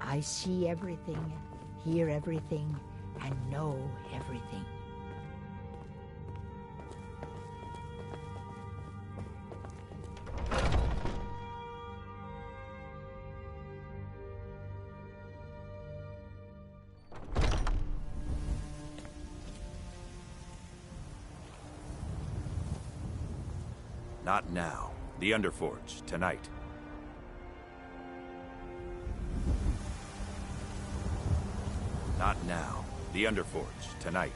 I see everything, hear everything, and know everything. Not now. The Underforge, tonight. Not now. The Underforge, tonight.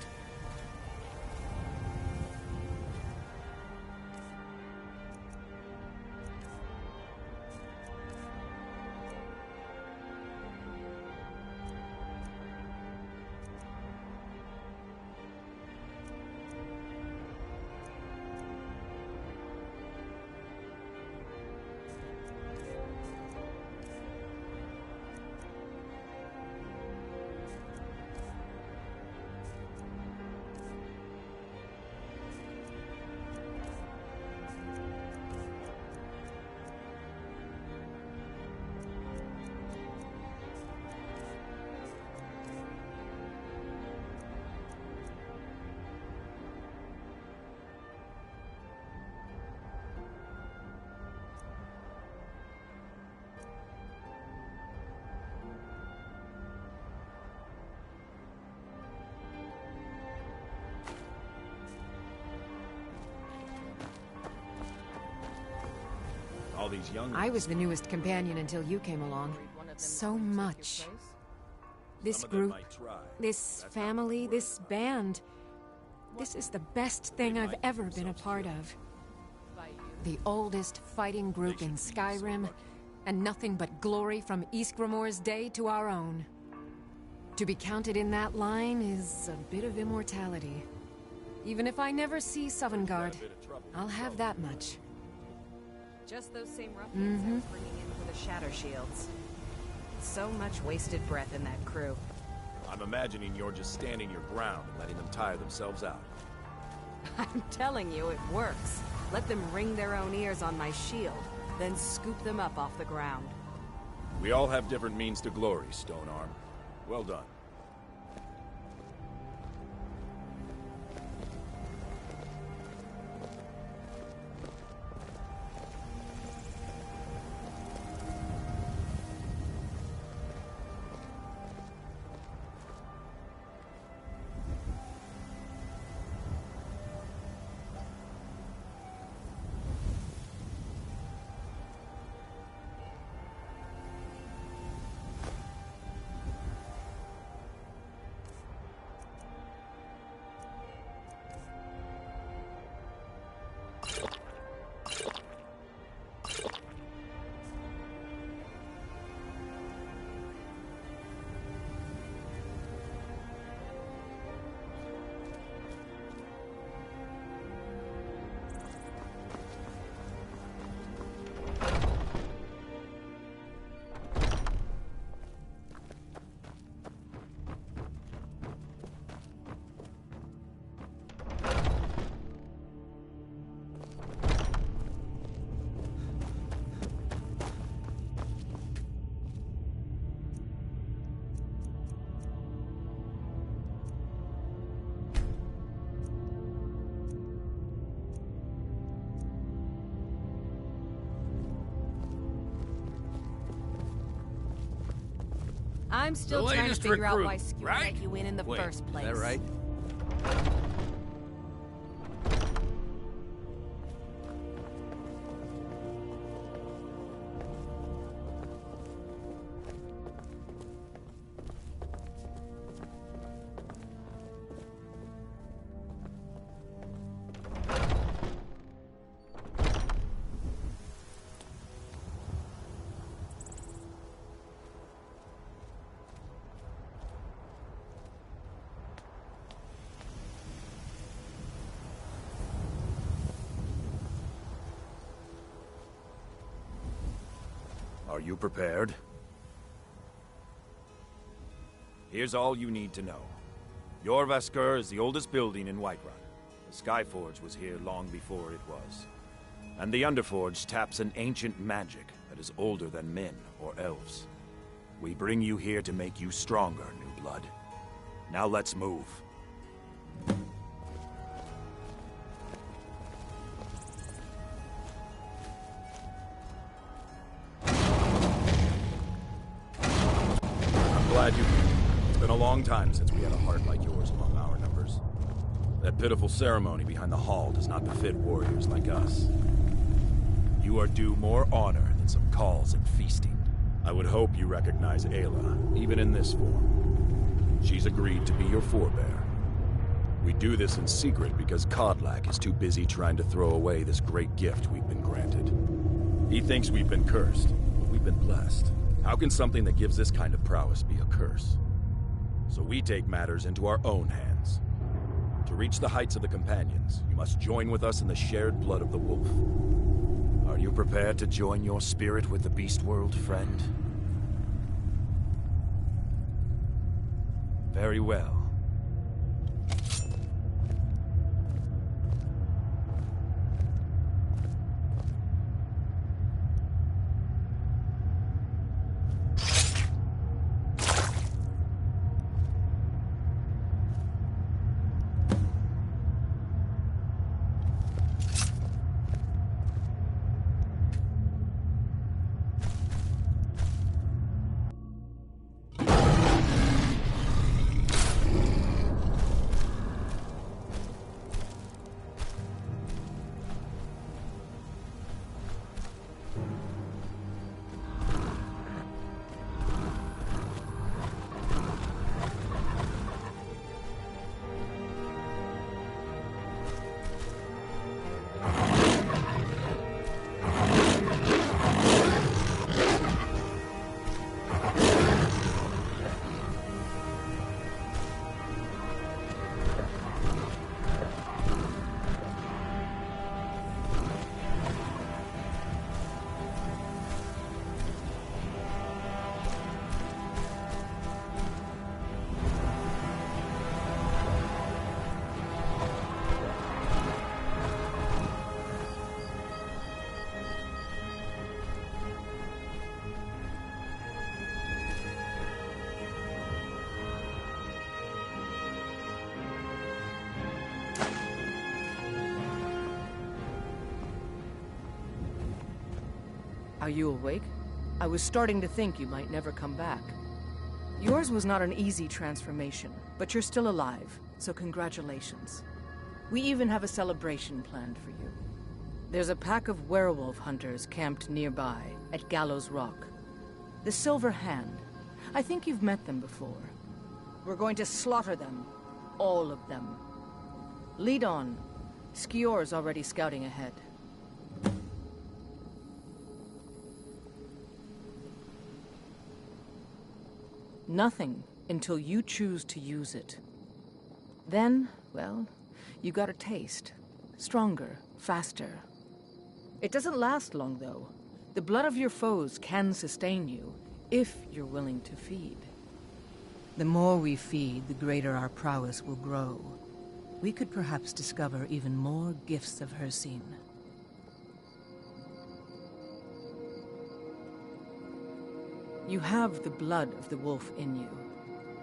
All these young... I was the newest companion until you came along. So much. This group, this family, this band. This is the best thing I've ever been a part of. The oldest fighting group in Skyrim, and nothing but glory from Ysgramor's day to our own. To be counted in that line is a bit of immortality. Even if I never see Sovngarde, I'll have that much. Just those same ruffians I was bringing in for the Shatter Shields. So much wasted breath in that crew. I'm imagining you're just standing your ground and letting them tire themselves out. I'm telling you, it works. Let them wring their own ears on my shield, then scoop them up off the ground. We all have different means to glory, Stonearm. Well done. I'm still trying to figure out why Skewer let you in the first place. Is that right? Are you prepared? Here's all you need to know. Jorvaskr is the oldest building in Whiterun. The Skyforge was here long before it was. And the Underforge taps an ancient magic that is older than men or elves. We bring you here to make you stronger, new blood. Now let's move. I'm glad you came. It's been a long time since we had a heart like yours among our numbers. That pitiful ceremony behind the hall does not befit warriors like us. You are due more honor than some calls and feasting. I would hope you recognize Ayla, even in this form. She's agreed to be your forebear. We do this in secret because Cidhna is too busy trying to throw away this great gift we've been granted. He thinks we've been cursed, but we've been blessed. How can something that gives this kind of prowess be a curse? So we take matters into our own hands. To reach the heights of the Companions, you must join with us in the shared blood of the wolf. Are you prepared to join your spirit with the beast world, friend? Very well. Are you awake? I was starting to think you might never come back. Yours was not an easy transformation, but you're still alive, so congratulations. We even have a celebration planned for you. There's a pack of werewolf hunters camped nearby, at Gallows Rock. The Silver Hand. I think you've met them before. We're going to slaughter them. All of them. Lead on. Skior's already scouting ahead. Nothing until you choose to use it. Then, well, you got a taste. Stronger, faster. It doesn't last long, though. The blood of your foes can sustain you, if you're willing to feed. The more we feed, the greater our prowess will grow. We could perhaps discover even more gifts of Hircine. You have the blood of the wolf in you.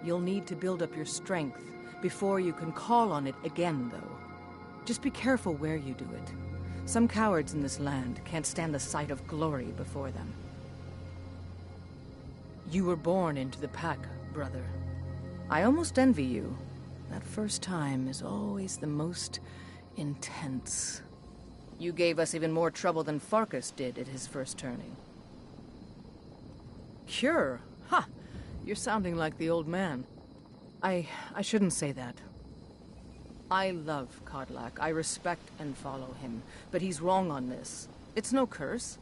You'll need to build up your strength before you can call on it again, though. Just be careful where you do it. Some cowards in this land can't stand the sight of glory before them. You were born into the pack, brother. I almost envy you. That first time is always the most intense. You gave us even more trouble than Farkas did at his first turning. Cure? Ha! You're sounding like the old man. I shouldn't say that. I love Cidhna. I respect and follow him. But he's wrong on this. It's no curse.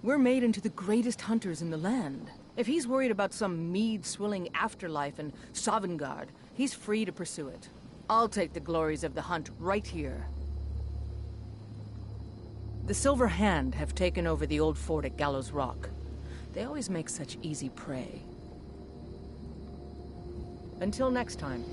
We're made into the greatest hunters in the land. If he's worried about some mead-swilling afterlife in Sovngarde, he's free to pursue it. I'll take the glories of the hunt right here. The Silver Hand have taken over the old fort at Gallows Rock. They always make such easy prey. Until next time.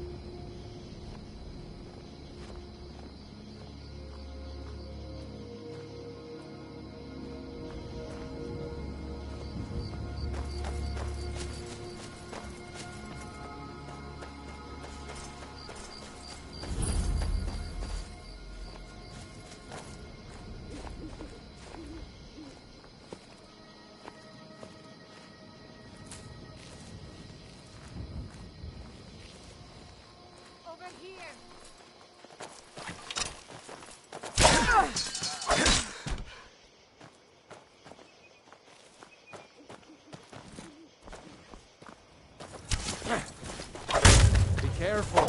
Be careful.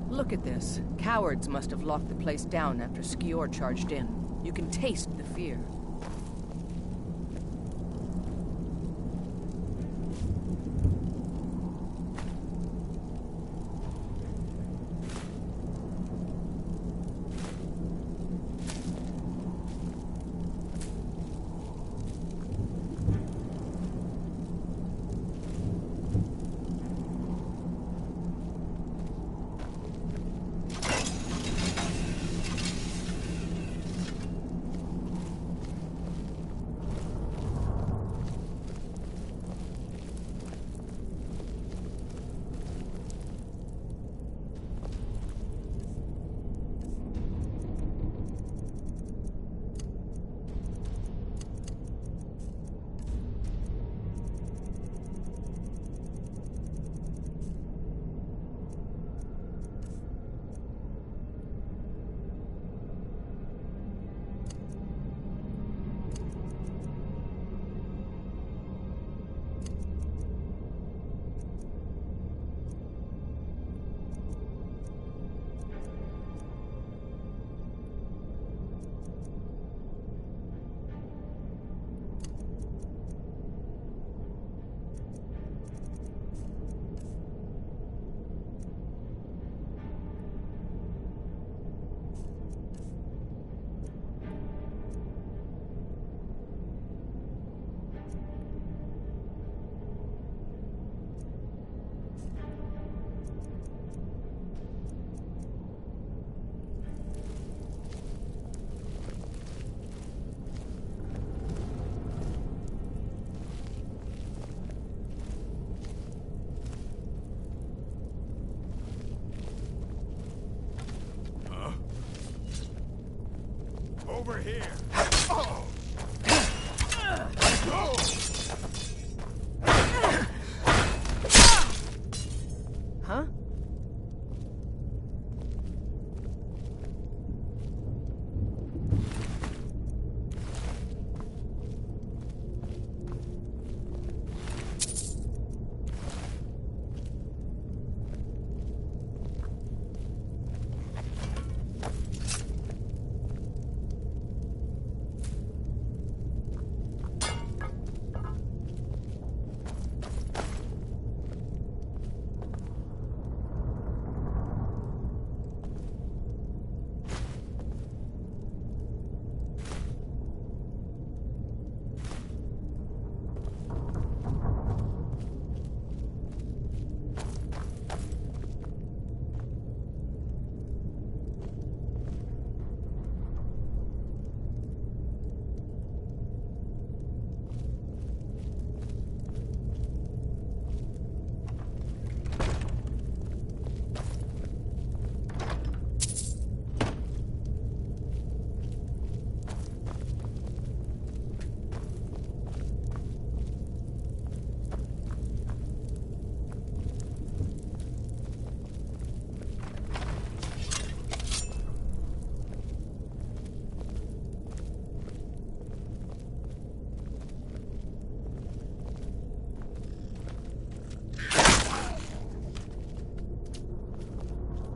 Look at this. Cowards must have locked the place down after Skior charged in. You can taste the fear.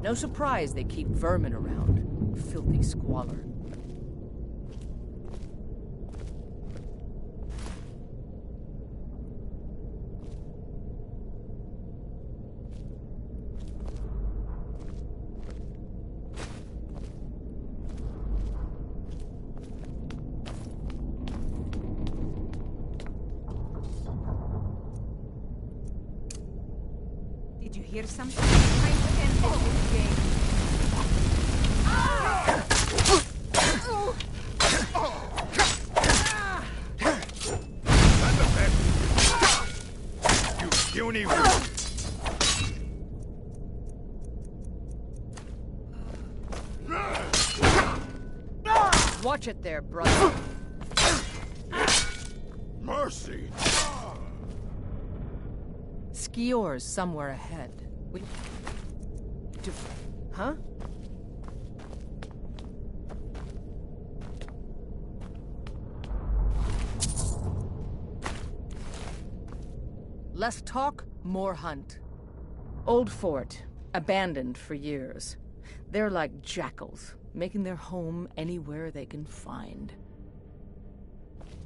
No surprise they keep vermin around. Filthy squalor. Did you hear something? Time to end this game. You puny Watch it there, brother. Mercy! Skior's somewhere ahead. Huh? Less talk, more hunt. Old fort, abandoned for years. They're like jackals, making their home anywhere they can find.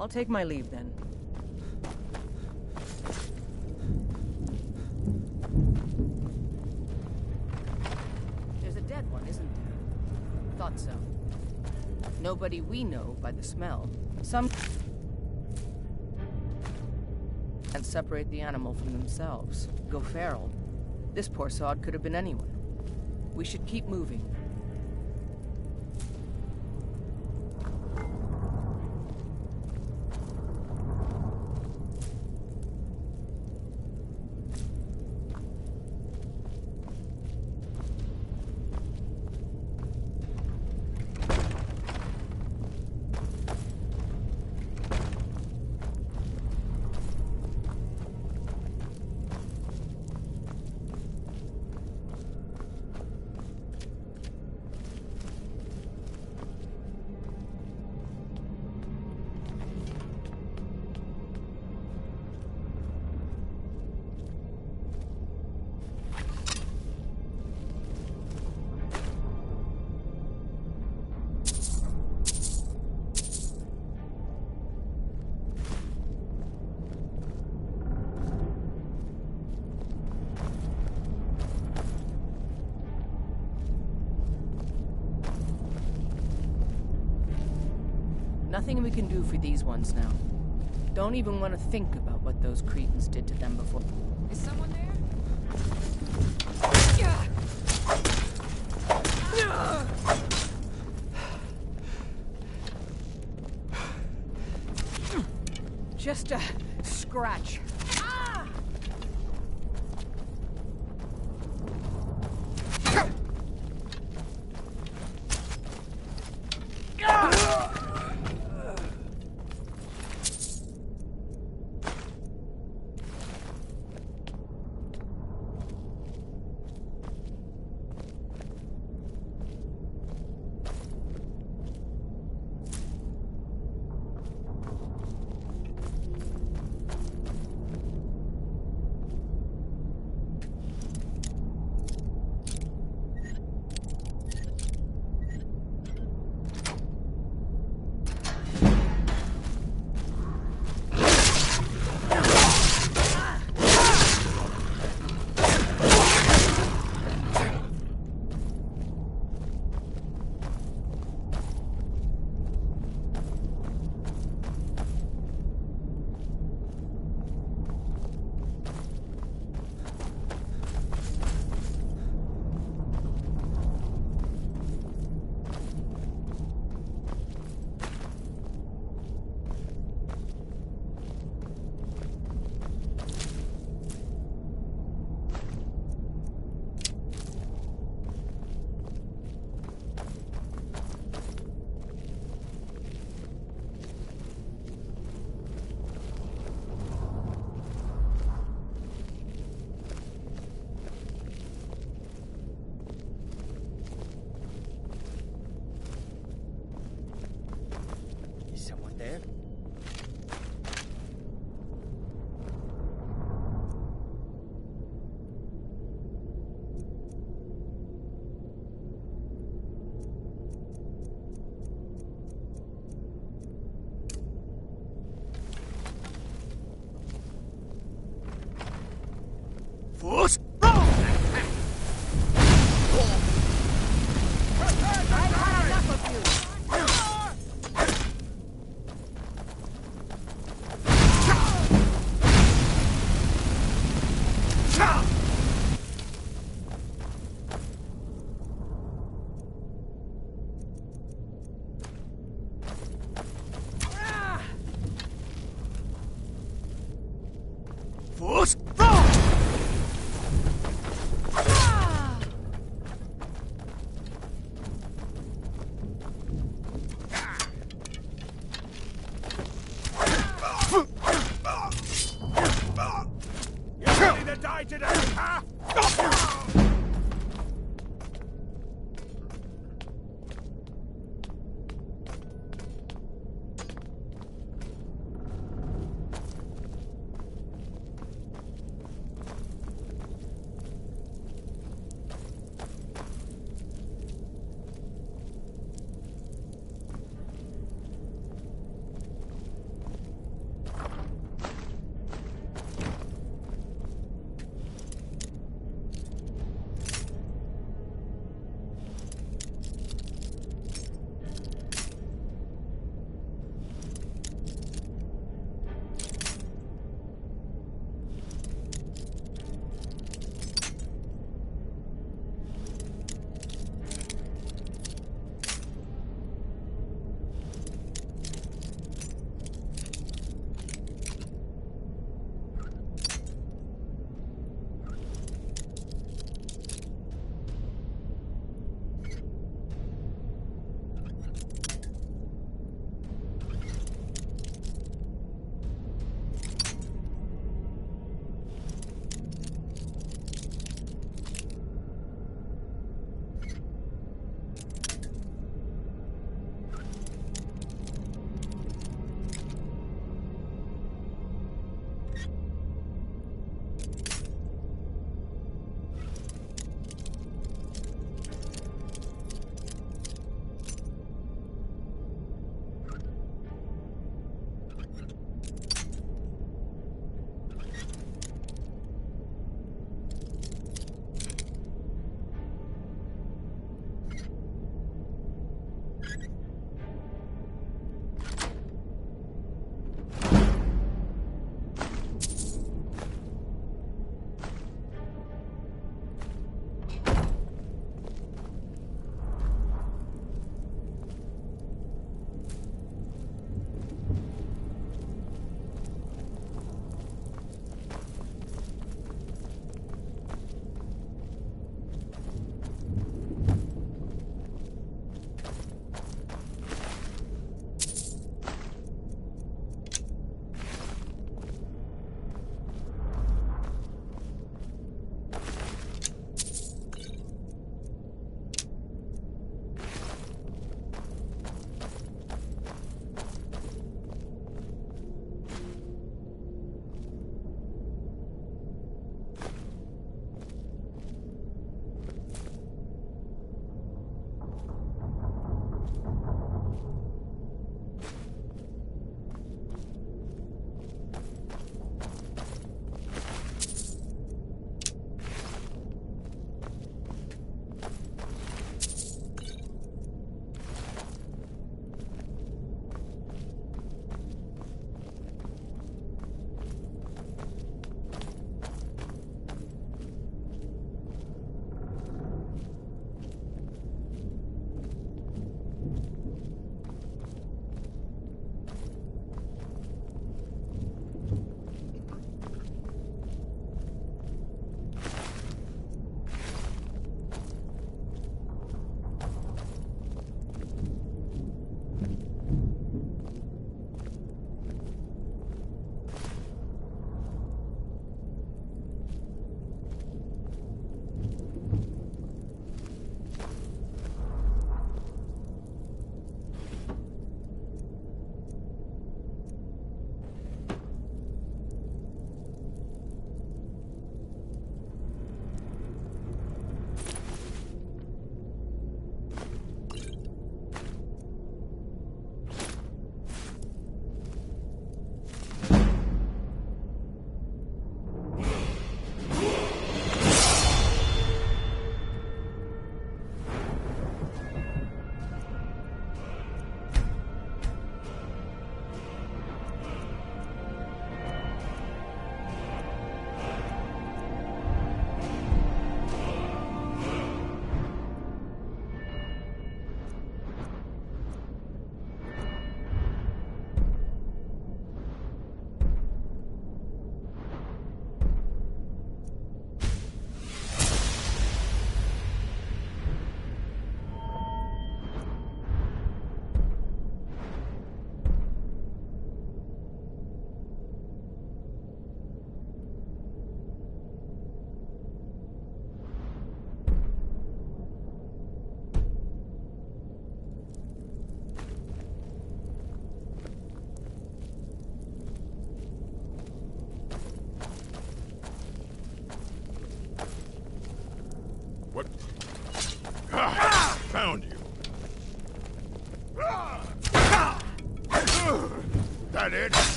I'll take my leave then. There's a dead one, isn't there? Thought so. Nobody we know by the smell. Some... and separate the animal from themselves. Go feral. This poor sod could have been anyone. We should keep moving. Nothing we can do for these ones now. Don't even want to think about what those cretins did to them before. Is someone there? Just a scratch.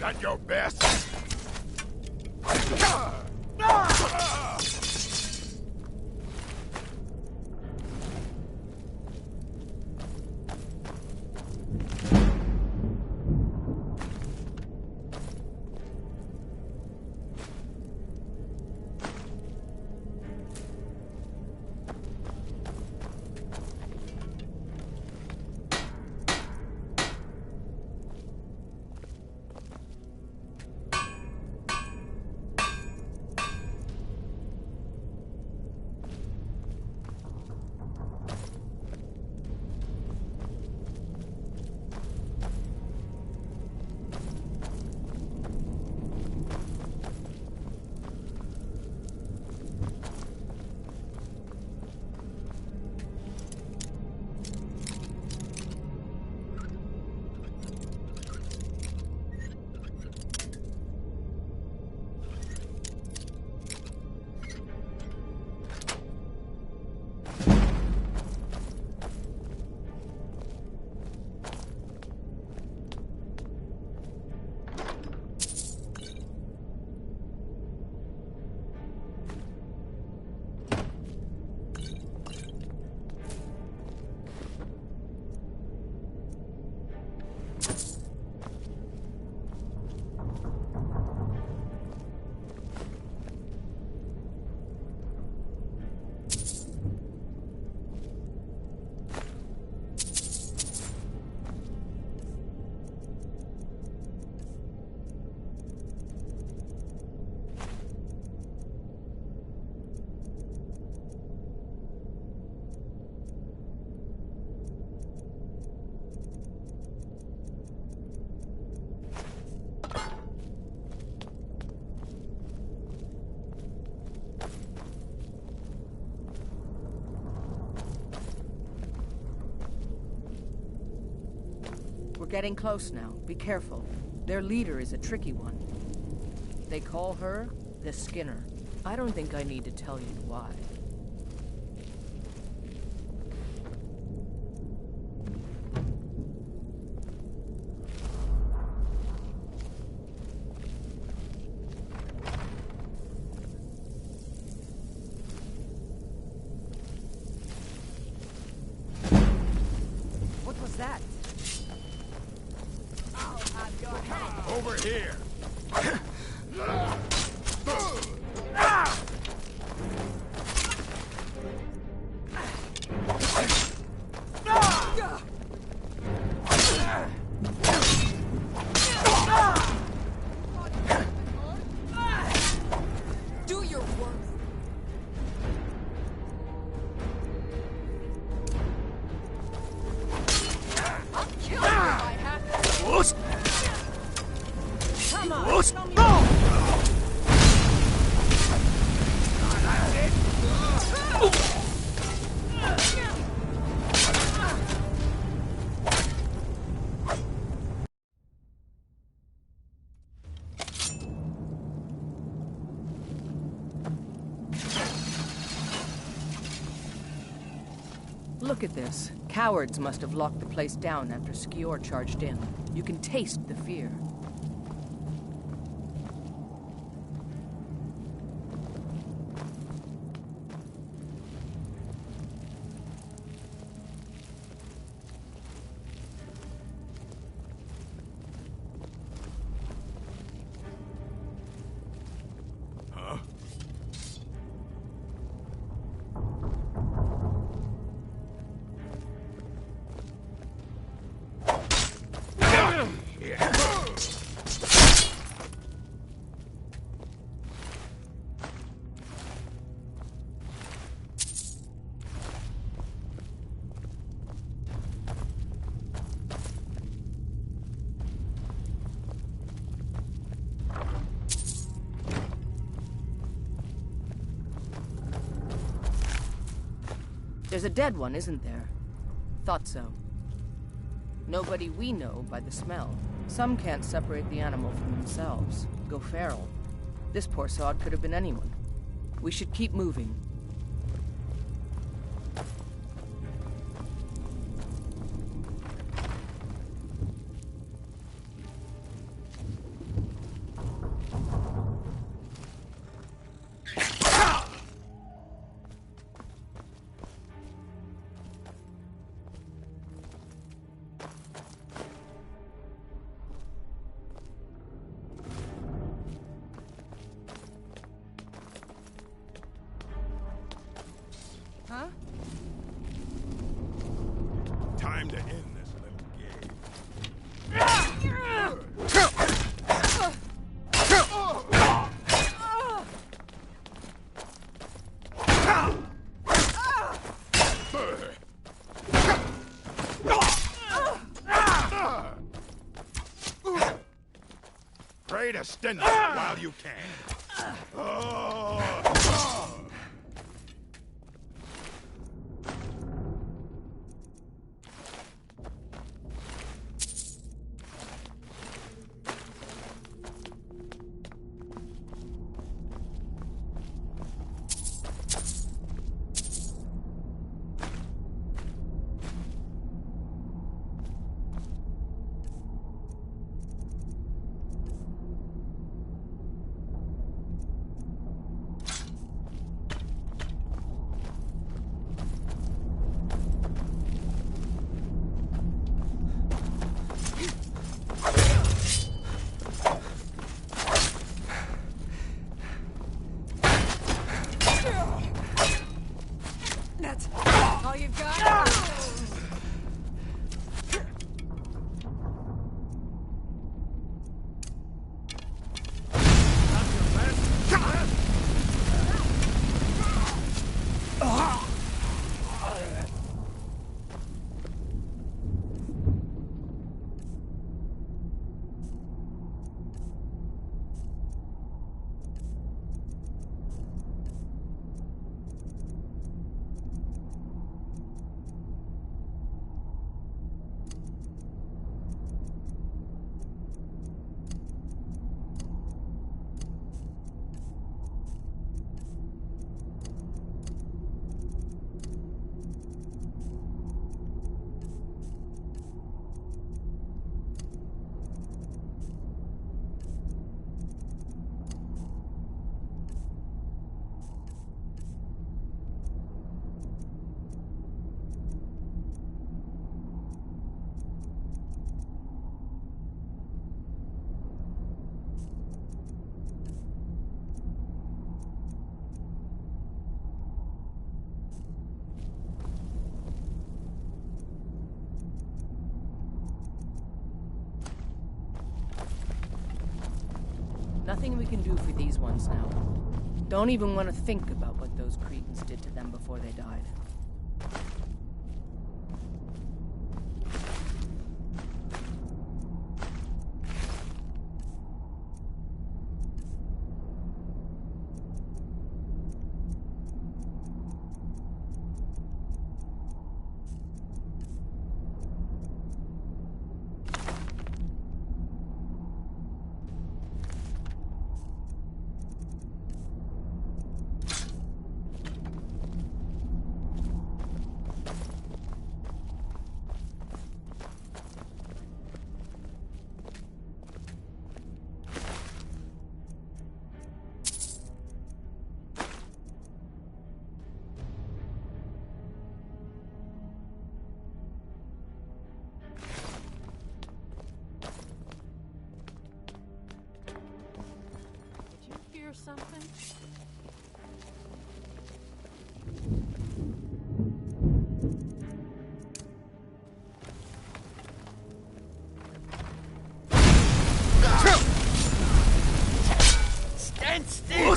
That your best? We're getting close now. Be careful. Their leader is a tricky one. They call her the Skinner. I don't think I need to tell you why. What was that? I'll have your head. Over here! Do your work. I'll kill you if I have to. Come on, show me. Look at this. Cowards must have locked the place down after Skior charged in. You can taste the fear. There's a dead one, isn't there? Thought so. Nobody we know by the smell. Some can't separate the animal from themselves. Go feral. This poor sod could have been anyone. We should keep moving. Extend it while you can. That's all you've got? Nothing we can do for these ones now. Don't even want to think about what those cretins did to them before they died. Something? Stand still!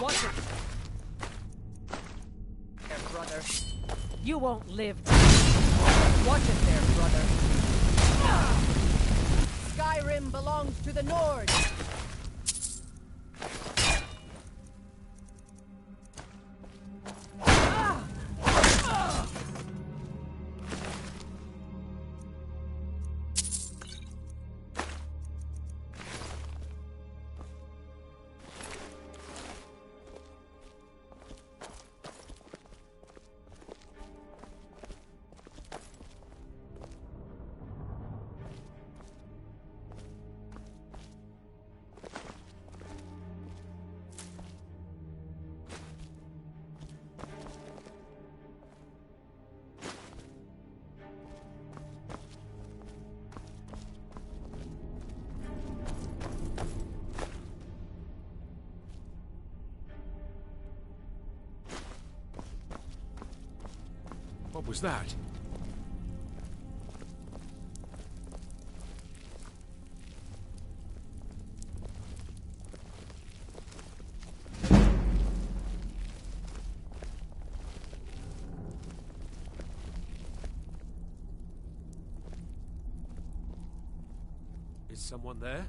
Watch it! There, brother. You won't live. Watch it there, brother. Skyrim belongs to the Nord! What was that? Is someone there?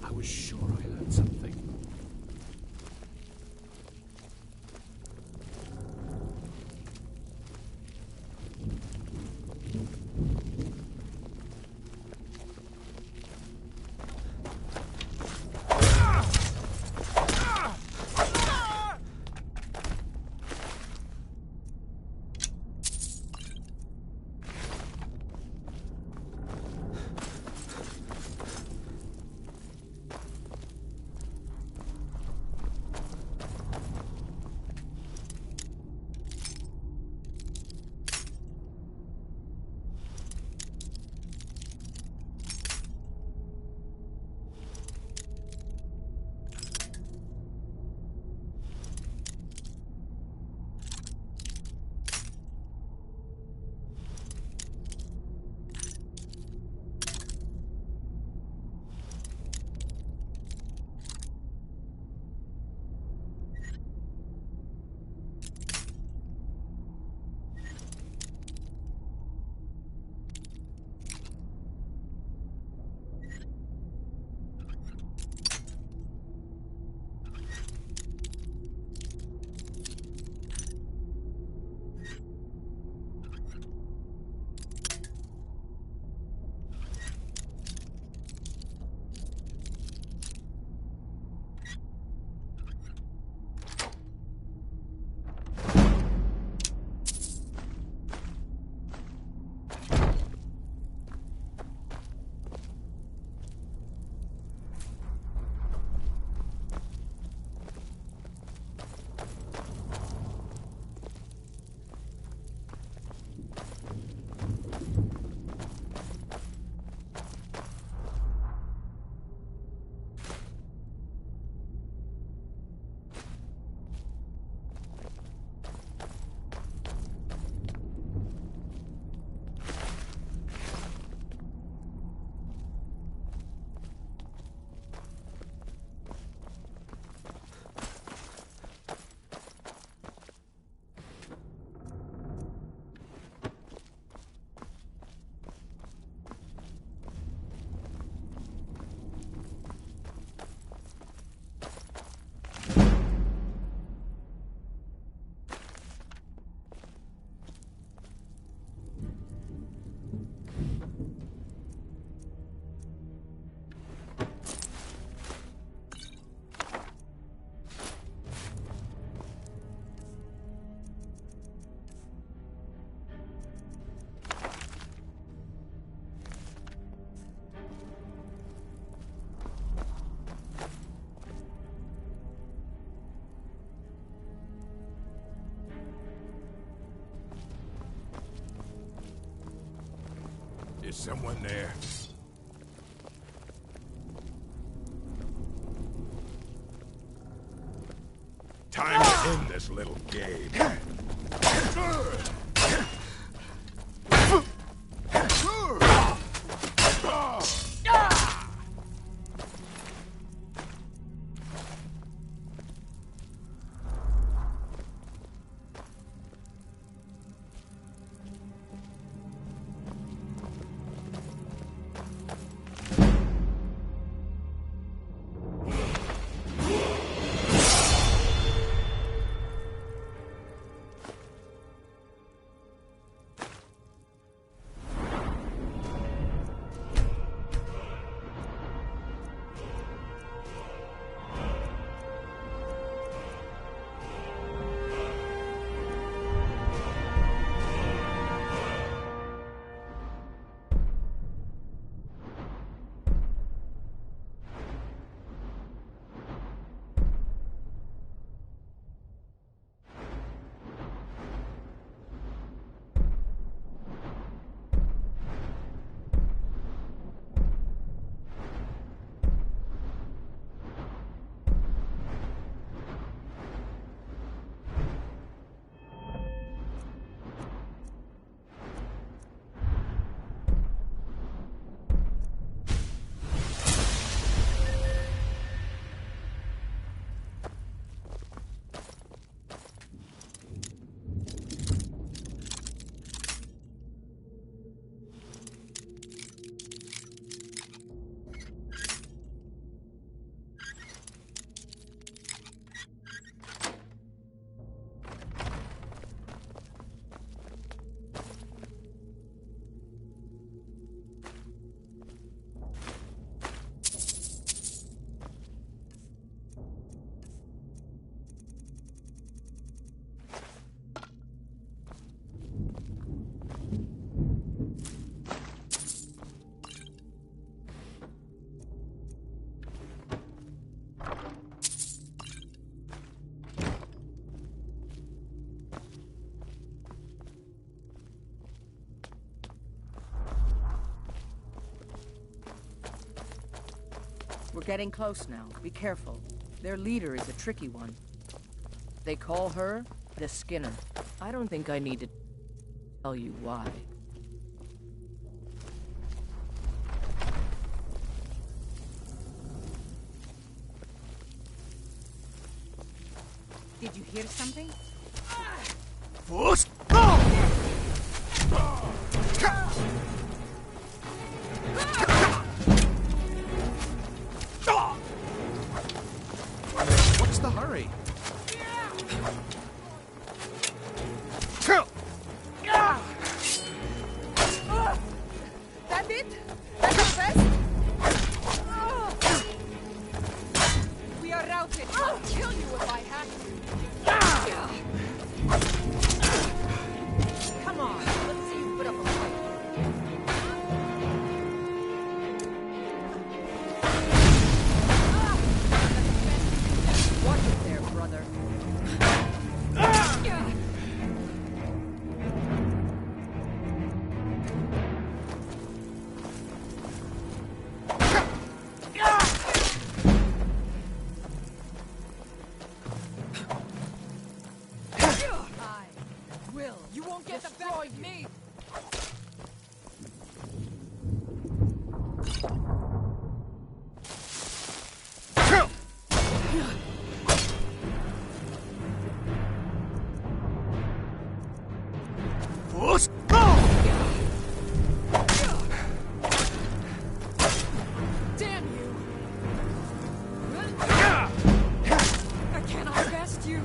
I was sure I heard something. Is someone there? Time to end this little game. We're getting close now. Be careful. Their leader is a tricky one. They call her the Skinner. I don't think I need to tell you why. Did you hear something? What's the hurry? That it? That's our best? We are routed. I'll kill you if I have to. Come on, let's see you put up a fight. Watch it there, brother. You won't get the better of me! Damn you! I cannot best you!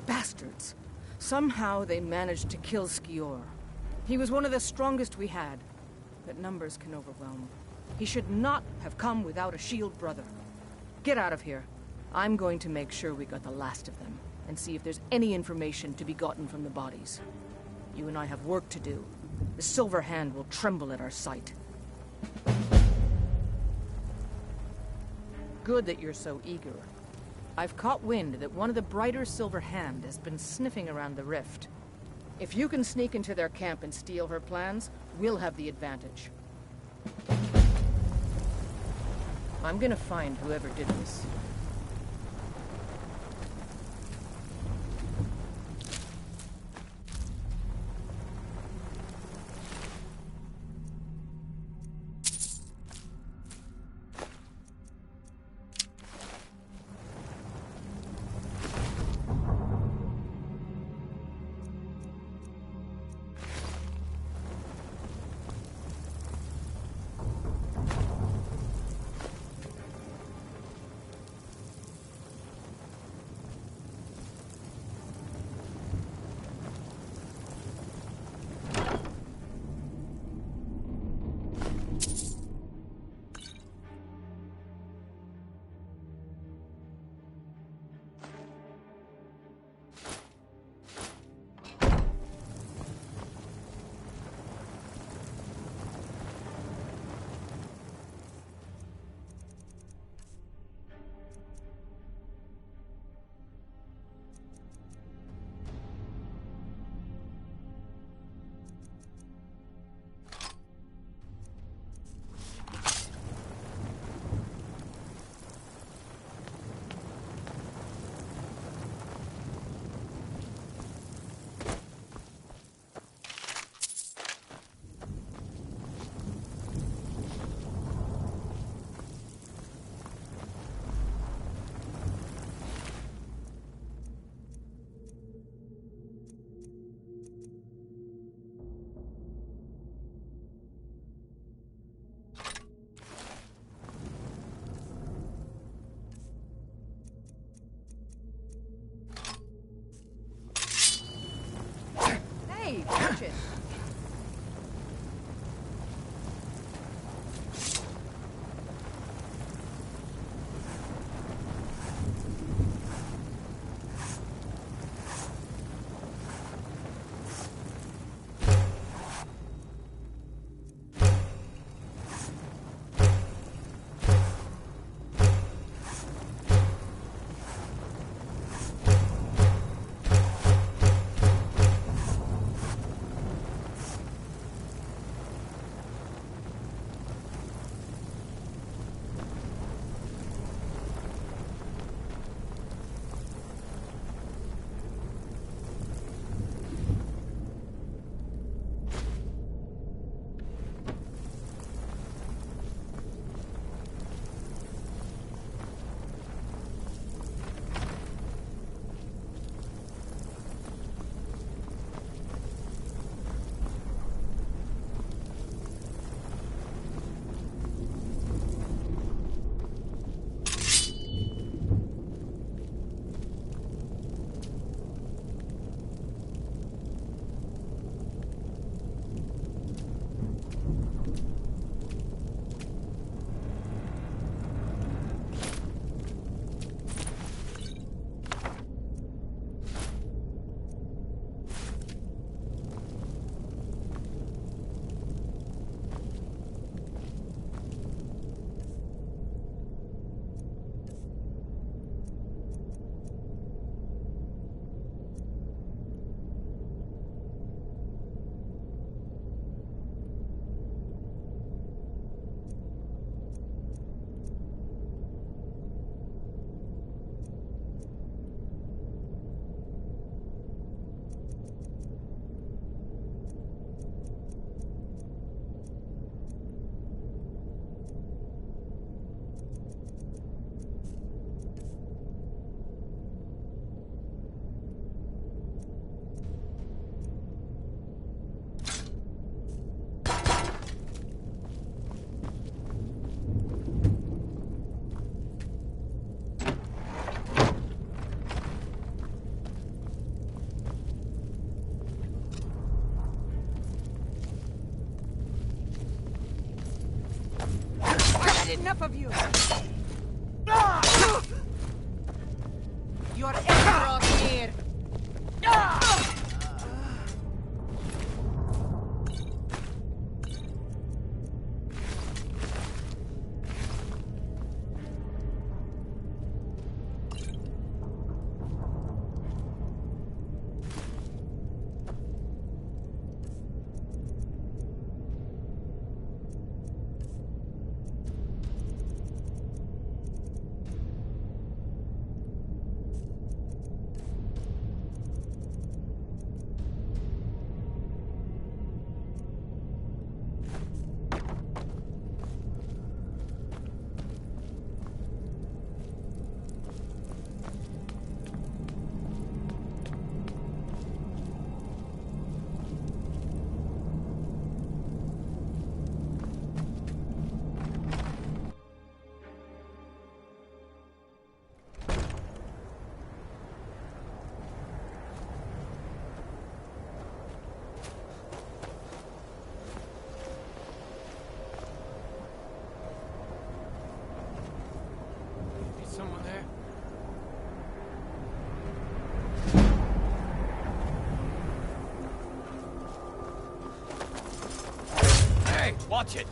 Bastards. Somehow they managed to kill Skior. He was one of the strongest we had, but numbers can overwhelm. He should not have come without a shield brother. Get out of here. I'm going to make sure we got the last of them, and see if there's any information to be gotten from the bodies. You and I have work to do. The Silver Hand will tremble at our sight. Good that you're so eager. I've caught wind that one of the brighter Silver Hand has been sniffing around the rift. If you can sneak into their camp and steal her plans, we'll have the advantage. I'm gonna find whoever did this. Hey, watch it. Enough of you! You're everywhere here! Someone there? Hey, watch it!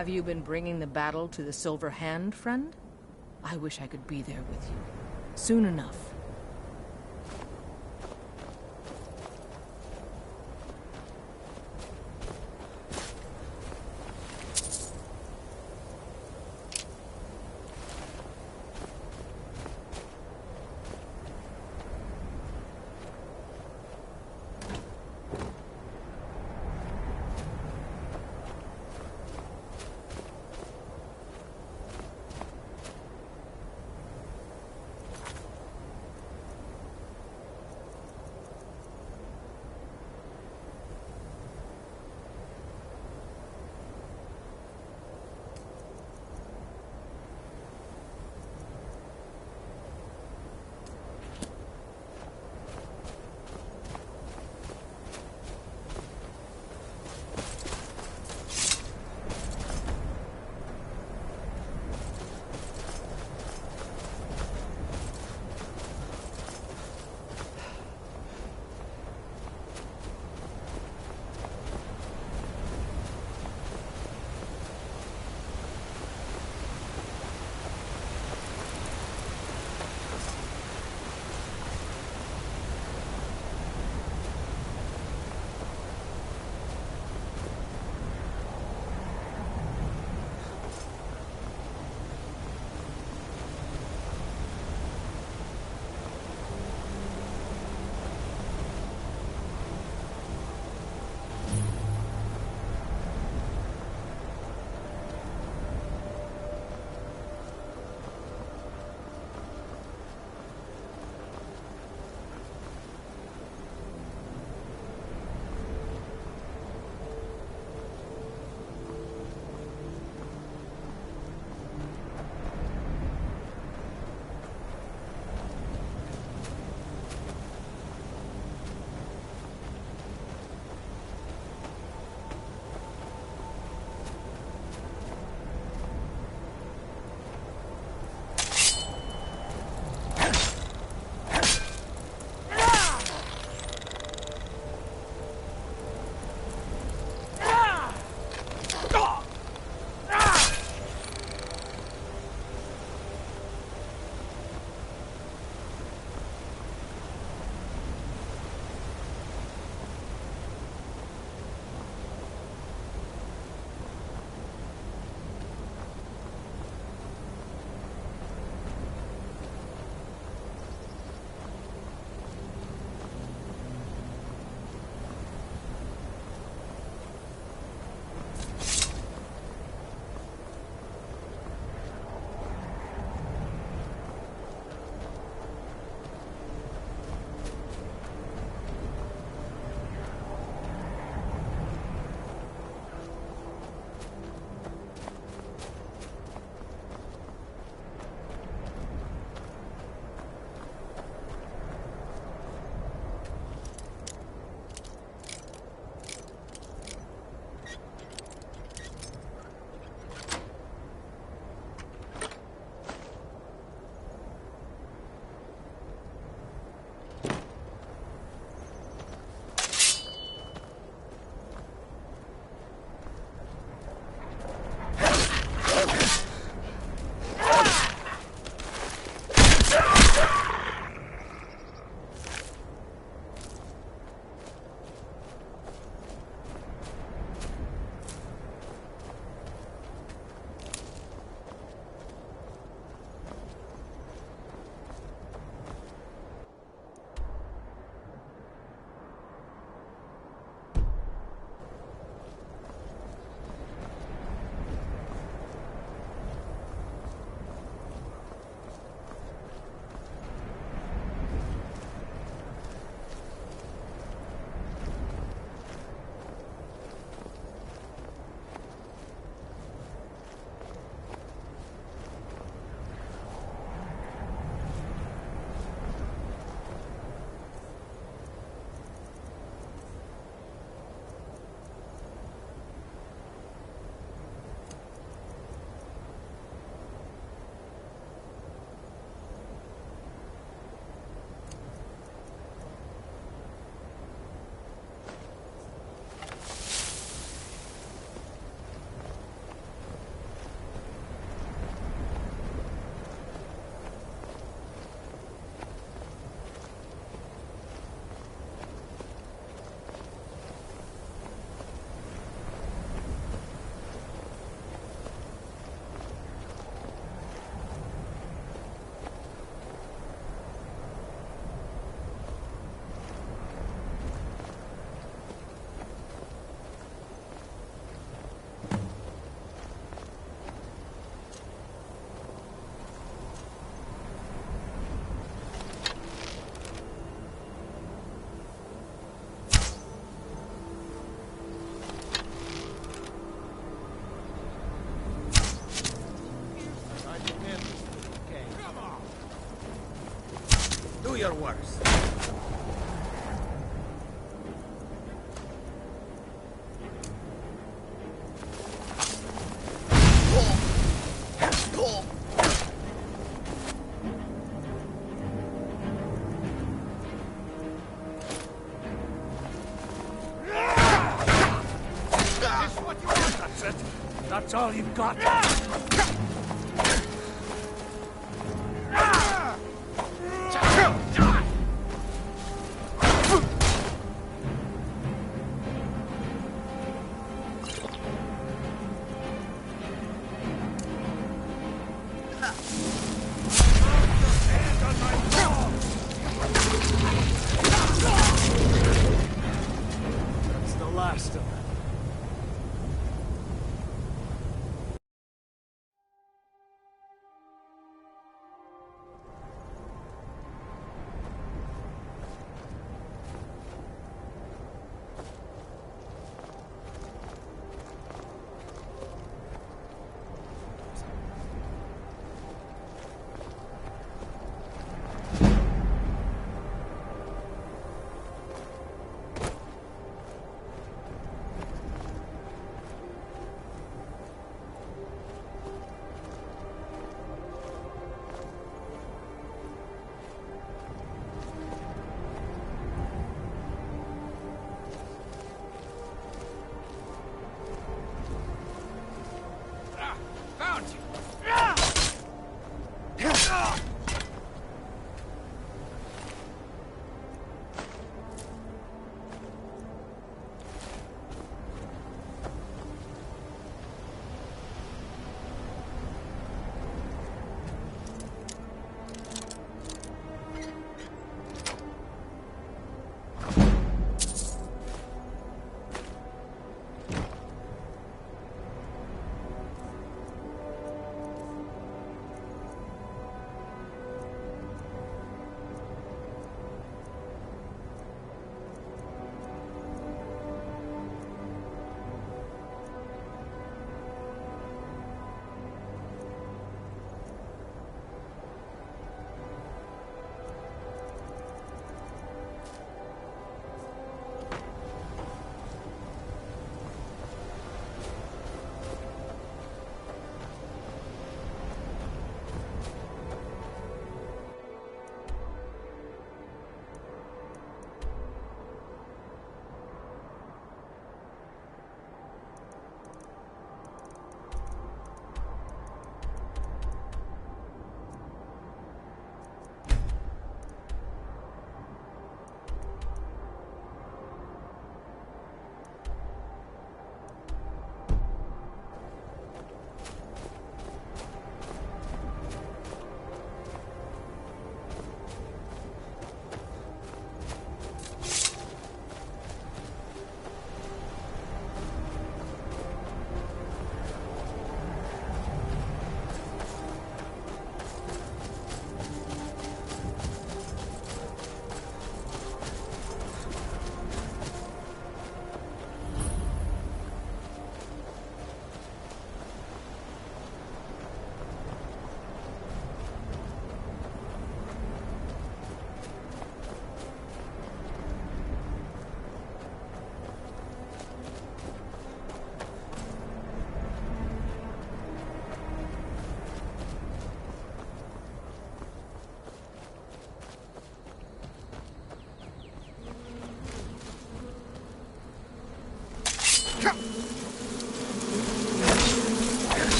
Have you been bringing the battle to the Silver Hand, friend? I wish I could be there with you. Soon enough. Do your worst. That's it. That's all you've got. That's the last of them. Found you!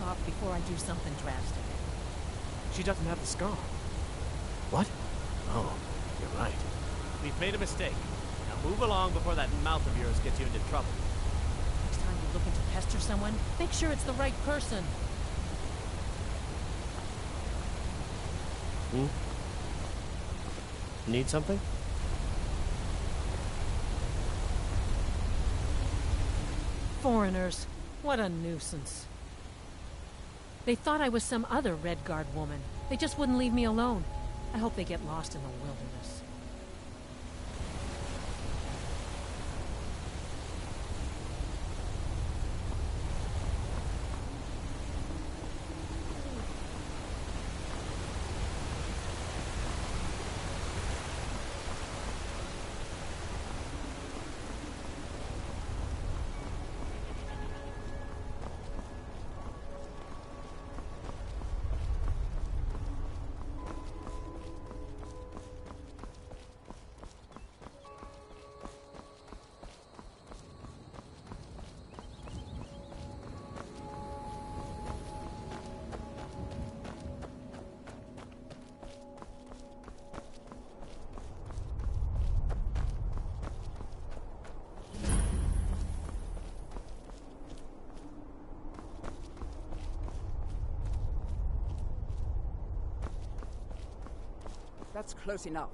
off before I do something drastic. She doesn't have the scar. What? Oh, you're right. We've made a mistake. Now move along before that mouth of yours gets you into trouble. Next time you're looking to pester someone, make sure it's the right person. Need something? Foreigners. What a nuisance. They thought I was some other Red Guard woman. They just wouldn't leave me alone. I hope they get lost in the wilderness. That's close enough.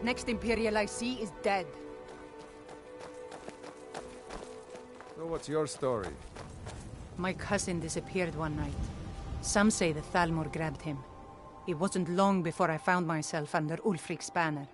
Next Imperial I see is dead. So what's your story? My cousin disappeared one night. Some say the Thalmor grabbed him. It wasn't long before I found myself under Ulfric's banner.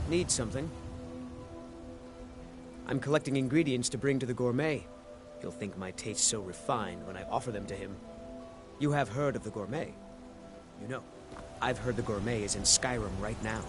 Need something? I'm collecting ingredients to bring to the gourmet. He'll think my taste's so refined when I offer them to him. You have heard of the gourmet? You know, I've heard the gourmet is in Skyrim right now.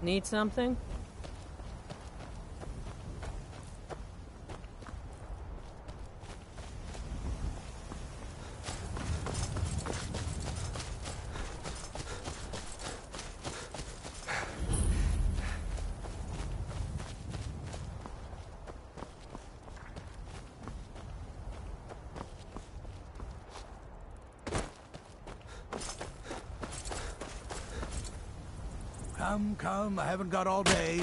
Need something? Come, I haven't got all day.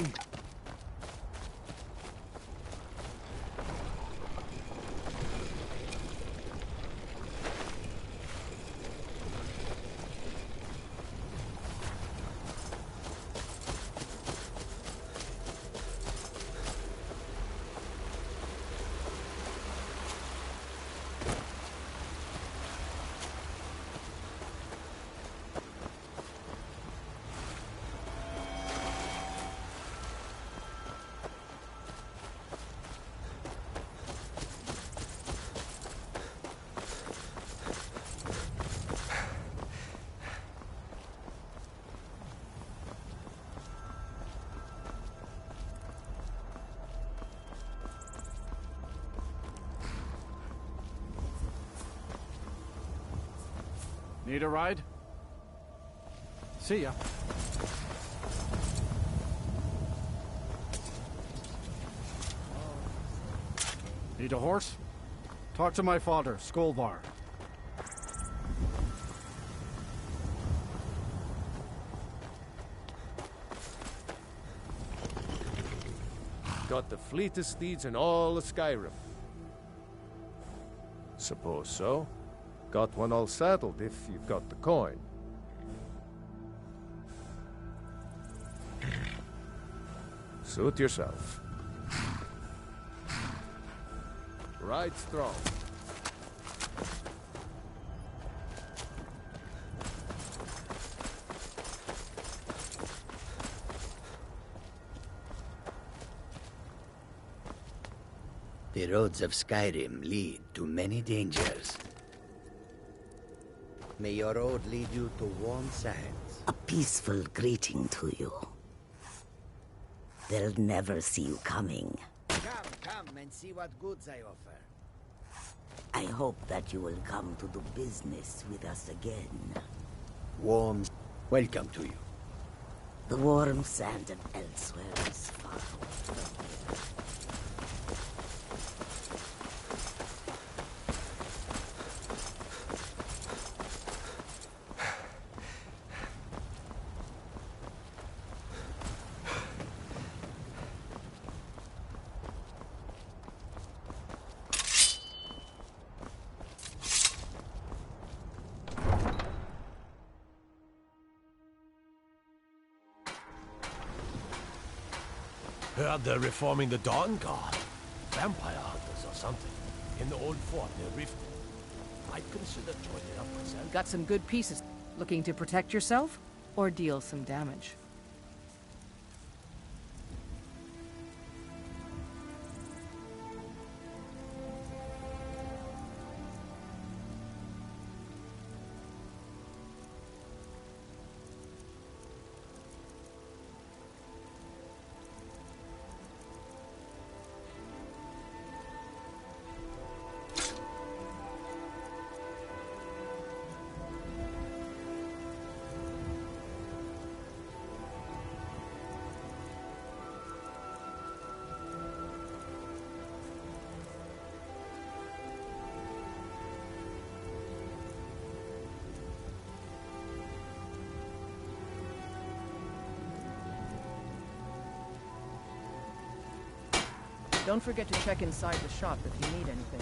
Need a ride? See ya. Need a horse? Talk to my father, Skolvar. Got the fleetest steeds in all of Skyrim. Suppose so. Got one all saddled if you've got the coin. Suit yourself. Ride strong. The roads of Skyrim lead to many dangers. May your road lead you to warm sands. A peaceful greeting to you. They'll never see you coming. Come and see what goods I offer. I hope that you will come to do business with us again. Warm. Welcome to you. The warm sand of elsewhere is far away from here. Heard they're reforming the Dawn Guard. Vampire hunters or something. In the old fort near Rift. I'd consider joining up myself. Got some good pieces. Looking to protect yourself? Or deal some damage? Don't forget to check inside the shop if you need anything.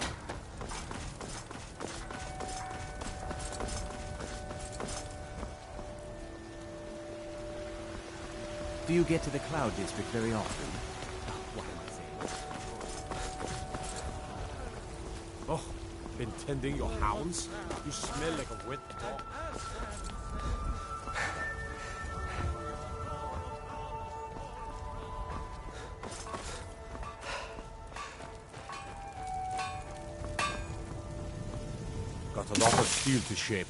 Do you get to the Cloud District very often? What am I saying? Oh, been tending your hounds? You smell like a wet dog. Got a lot of steel to shape.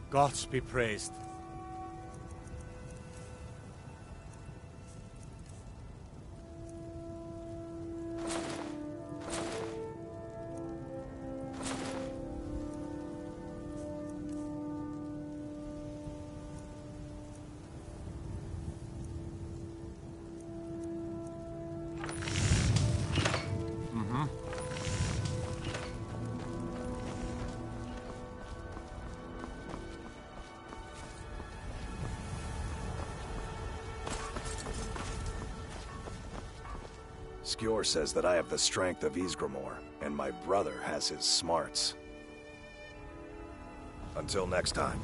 Gods be praised. Skjor says that I have the strength of Ysgramor, and my brother has his smarts. Until next time.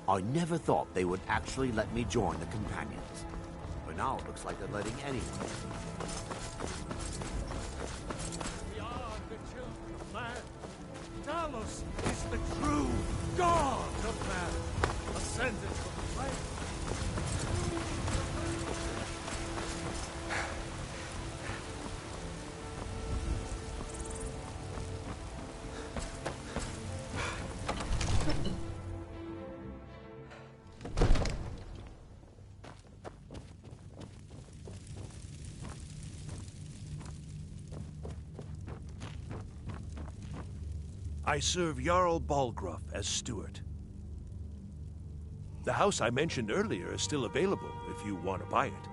I never thought they would actually let me join the Companions. But now it looks like they're letting anyone. We are the children of man. Talos is the true god of man, ascended from the flame. I serve Jarl Balgruuf as steward. The house I mentioned earlier is still available if you want to buy it.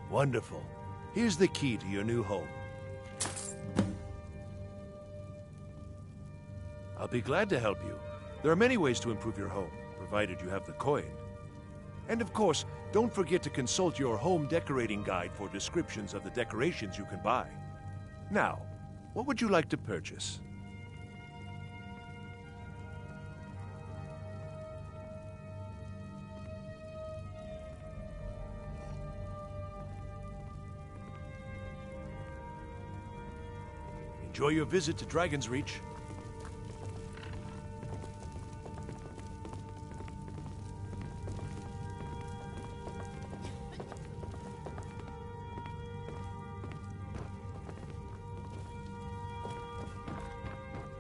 Wonderful. Here's the key to your new home. I'll be glad to help you. There are many ways to improve your home, provided you have the coin. And of course, don't forget to consult your home decorating guide for descriptions of the decorations you can buy. Now, what would you like to purchase? Enjoy your visit to Dragon's Reach.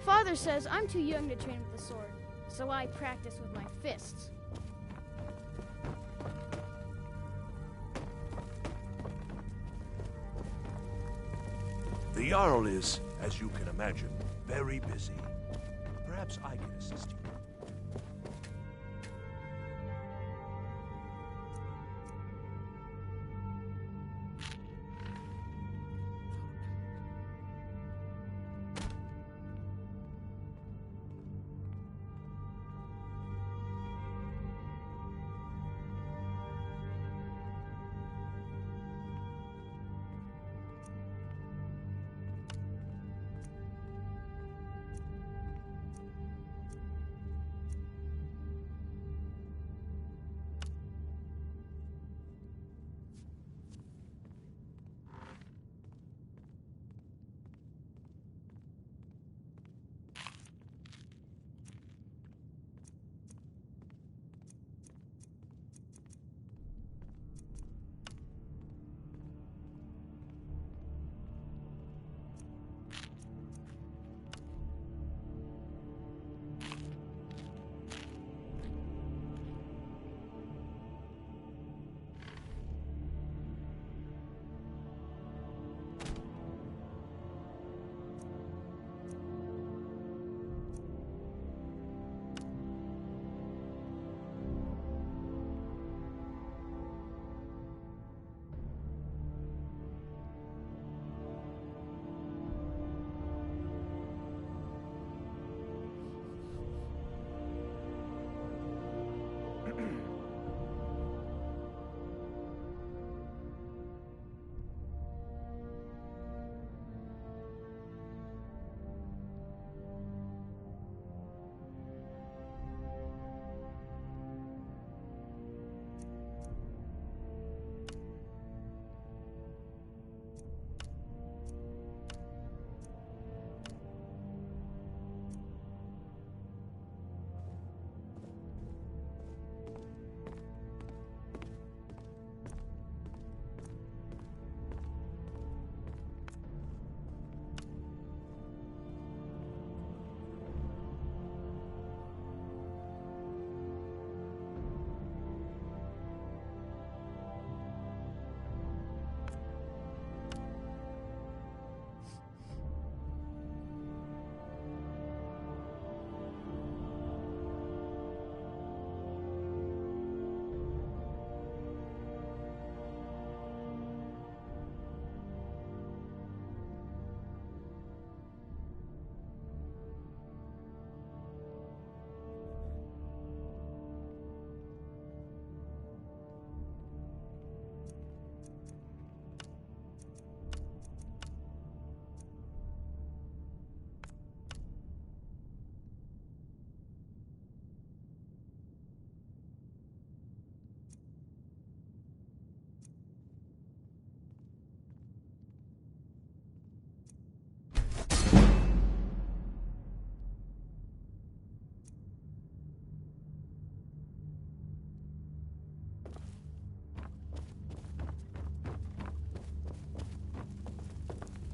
Father says I'm too young to train with the sword, so I practice with my fists. The Jarl is, as you can imagine, very busy. Perhaps I can assist you.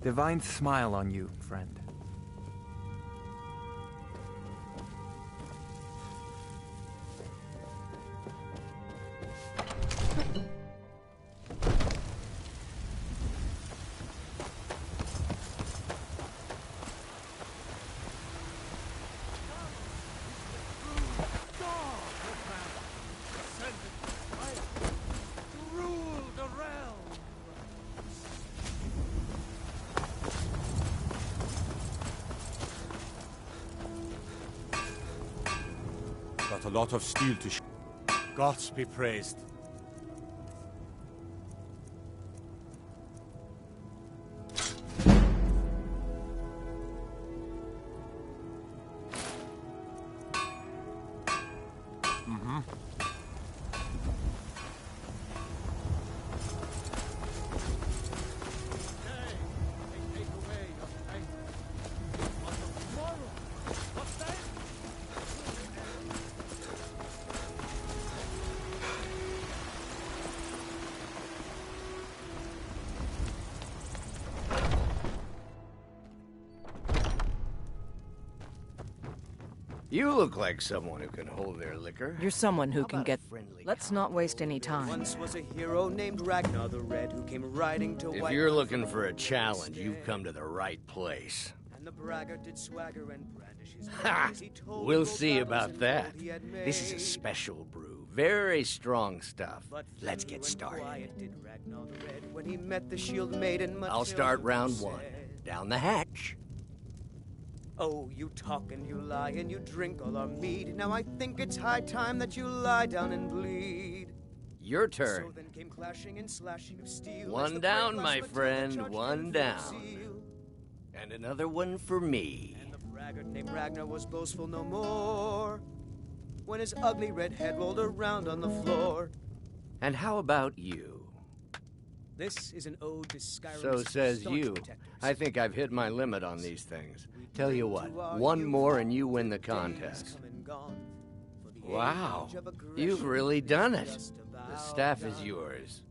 Divine smile on you, friend. Got a lot of steel to Gods be praised. You look like someone who can hold their liquor. You're someone who can get... Let's not waste any time. Once was a hero named Ragnar the Red who came riding to If White you're looking for a challenge, you've come to the right place. And the braggart did swagger and brandish his Ha! as he told We'll of those see battles about and that. gold he had This is a made. special brew. Very strong stuff. But Let's get and started. quiet did Ragnar the Red when he met the shield maiden I'll Matilda start who round said, one. Down the hatch. Oh, you talk and you lie and you drink all our mead. Now I think it's high time that you lie down and bleed. Your So turn. then came clashing and slashing of steel. as One the down, brave my Matilda friend. charged One in full down. zeal. And another one for me. And the braggart named Ragnar was boastful no more when his ugly red head rolled around on the floor. And how about you? This is an ode to Skyrim's So says staunch you. protectors. I think I've hit my limit on these things. Tell you what, one more and you win the contest. Wow, you've really done it. The staff is yours.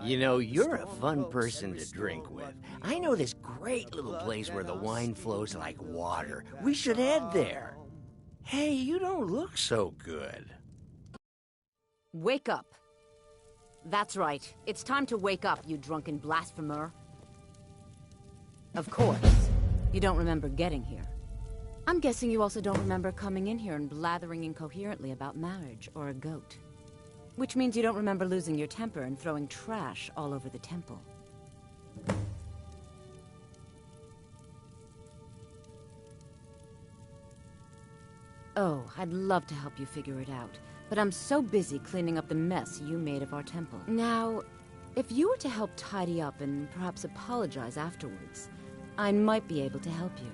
You know, you're a fun person to drink with. I know this great little place where the wine flows like water. We should head there. Hey, you don't look so good. Wake up. That's right. It's time to wake up, you drunken blasphemer. Of course. You don't remember getting here. I'm guessing you also don't remember coming in here and blathering incoherently about marriage or a goat. Which means you don't remember losing your temper and throwing trash all over the temple. Oh, I'd love to help you figure it out, but I'm so busy cleaning up the mess you made of our temple. Now, if you were to help tidy up and perhaps apologize afterwards, I might be able to help you.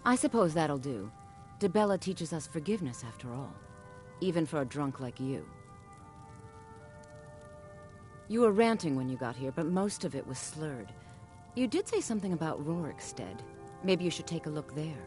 I suppose that'll do. Dibella teaches us forgiveness, after all. Even for a drunk like you. You were ranting when you got here, but most of it was slurred. You did say something about Rorikstead. Maybe you should take a look there.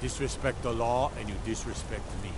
Disrespect the law, and you disrespect me.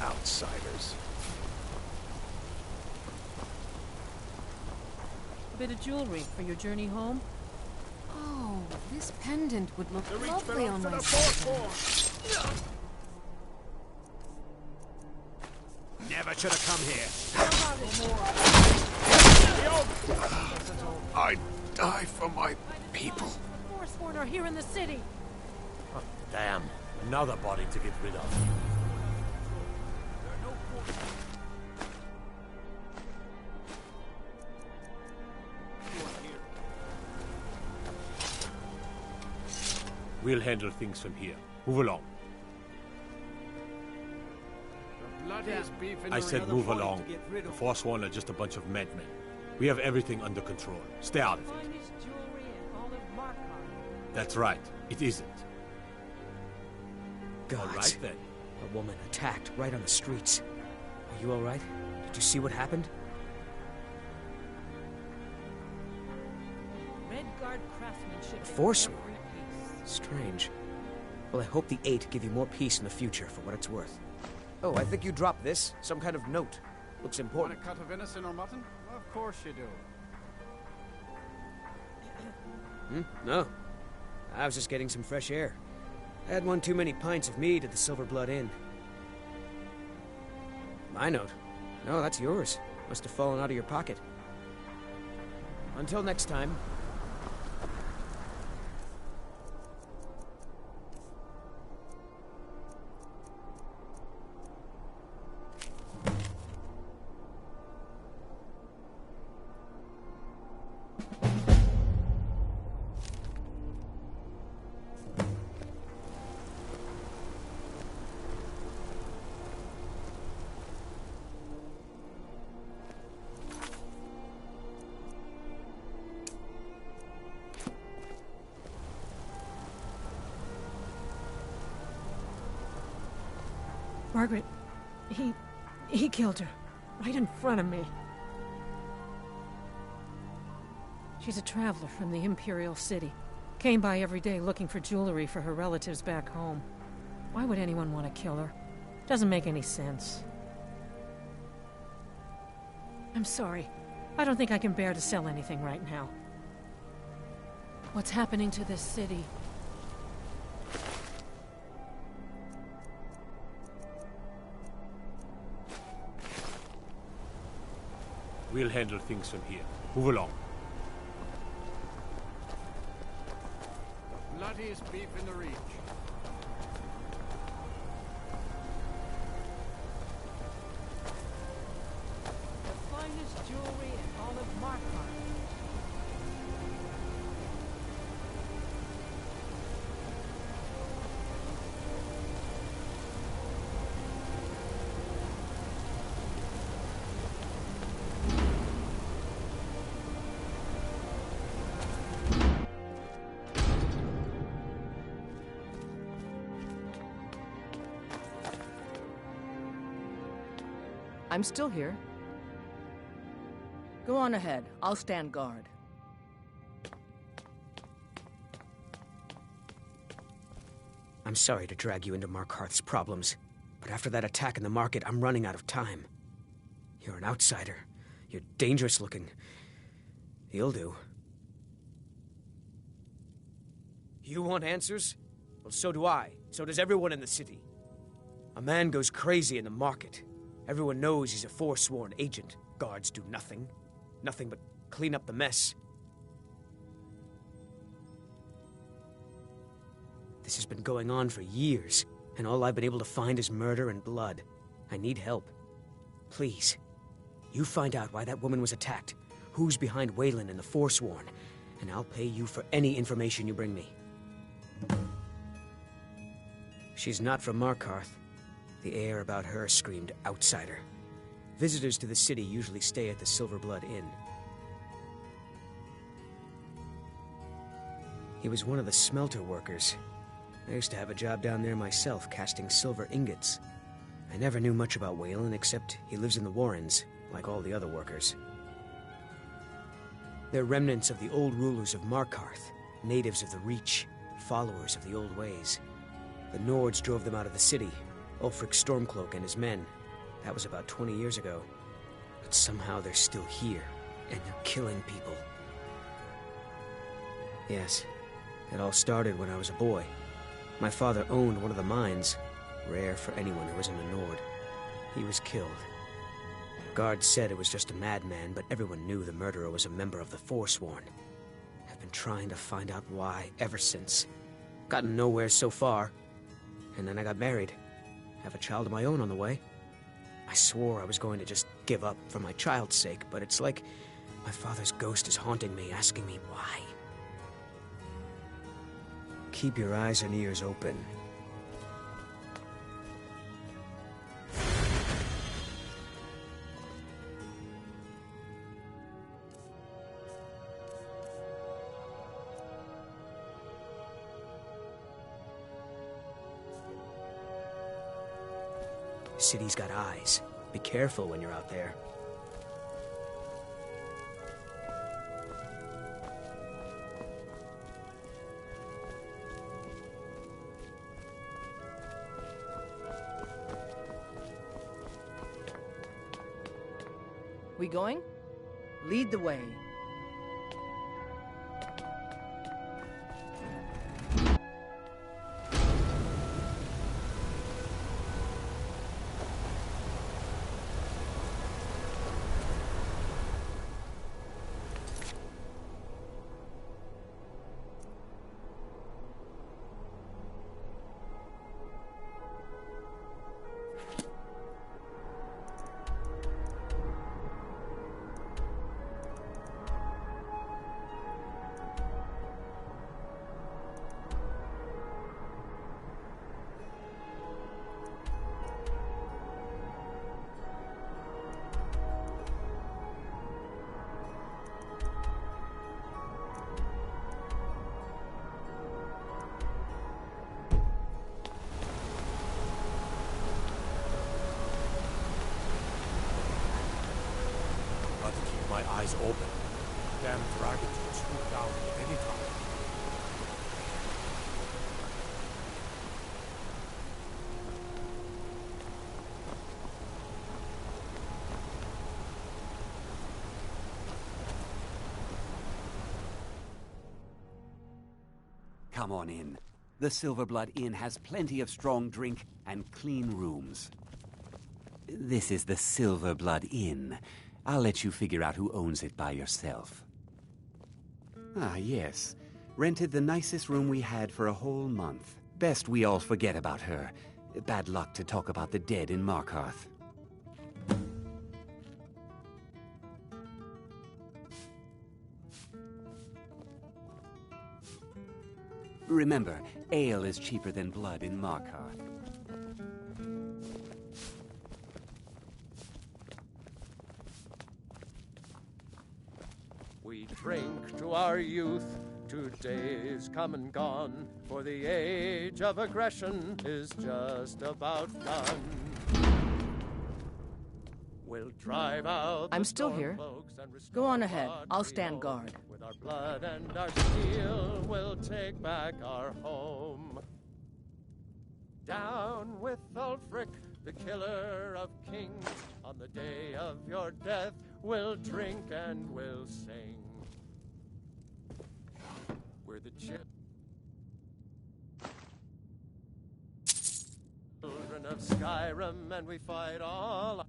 Outsiders. A bit of jewelry for your journey home? Oh, this pendant would look lovely on my Forsworn. Never should have come here. I die for my people. Forsworn are here in the city. Oh, damn. Another body to get rid of. We'll handle things from here. Move along. I said move along. The Forsworn are just a bunch of madmen. We have everything under control. Stay out of it. That's right. It isn't. God. All right, then. A woman attacked right on the streets. Are you all right? Did you see what happened? Redguard craftsmanship. Forsworn? Strange. Well, I hope the Eight give you more peace in the future, for what it's worth. Oh, I think you dropped this. Some kind of note. Looks important. Want a cut of venison or mutton? Of course you do. No. I was just getting some fresh air. I had one too many pints of mead at the Silver Blood Inn. My note? No, that's yours. Must have fallen out of your pocket. Until next time. Margaret, he killed her. Right in front of me. She's a traveler from the Imperial City. Came by every day looking for jewelry for her relatives back home. Why would anyone want to kill her? Doesn't make any sense. I'm sorry. I don't think I can bear to sell anything right now. What's happening to this city? We'll handle things from here. Move along. Bloodiest beef in the reach. The finest jewelry in all of Markarth. I'm still here. Go on ahead. I'll stand guard. I'm sorry to drag you into Markarth's problems, but after that attack in the market, I'm running out of time. You're an outsider. You're dangerous looking. You'll do. You want answers? Well, so do I. So does everyone in the city. A man goes crazy in the market. Everyone knows he's a Forsworn agent. Guards do nothing. Nothing but clean up the mess. This has been going on for years, and all I've been able to find is murder and blood. I need help. Please, you find out why that woman was attacked, who's behind Waylon and the Forsworn, and I'll pay you for any information you bring me. She's not from Markarth. The air about her screamed outsider. Visitors to the city usually stay at the Silver Blood Inn. He was one of the smelter workers. I used to have a job down there myself, casting silver ingots. I never knew much about Waylon, except he lives in the Warrens, like all the other workers. They're remnants of the old rulers of Markarth, natives of the Reach, followers of the old ways. The Nords drove them out of the city, Ulfric Stormcloak and his men. That was about 20 years ago. But somehow they're still here, and they're killing people. Yes, it all started when I was a boy. My father owned one of the mines, rare for anyone who isn't a Nord. He was killed. Guards said it was just a madman, but everyone knew the murderer was a member of the Forsworn. I've been trying to find out why ever since. Gotten nowhere so far. And then I got married. Have a child of my own on the way. I swore I was going to just give up for my child's sake, but it's like my father's ghost is haunting me, asking me why. Keep your eyes and ears open. The city's got eyes. Be careful when you're out there. We going? Lead the way. My eyes open. Damn dragons will swoop down at any time. Come on in. The Silverblood Inn has plenty of strong drink and clean rooms. This is the Silverblood Inn. I'll let you figure out who owns it by yourself. Ah, yes. Rented the nicest room we had for a whole month. Best we all forget about her. Bad luck to talk about the dead in Markarth. Remember, ale is cheaper than blood in Markarth. We drink to our youth, 2 days come and gone, for the age of aggression is just about done. We'll drive out I'm still here. Go on ahead. I'll stand guard. With our blood and our steel, we'll take back our home. Down with Ulfric, the killer of kings. On the day of your death, we'll drink and we'll sing. We're the children of Skyrim, and we fight all.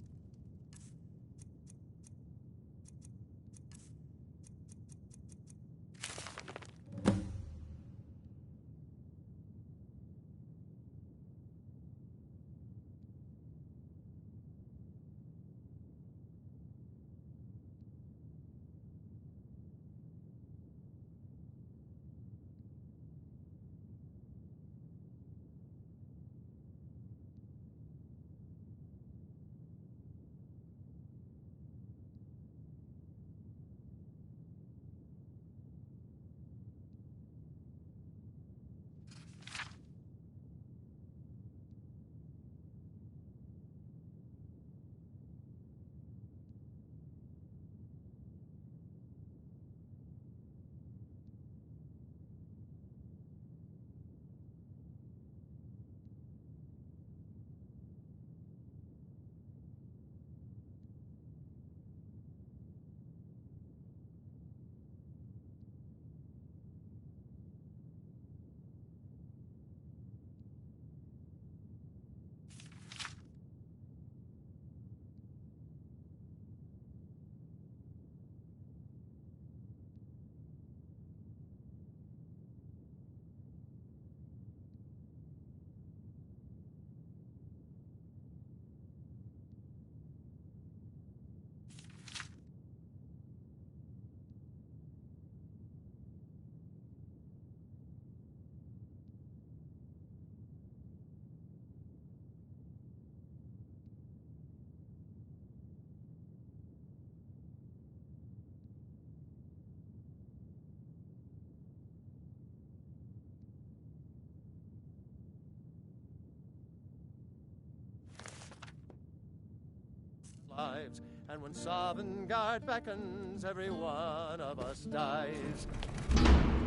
Lives. And when Sovngarde beckons, every one of us dies.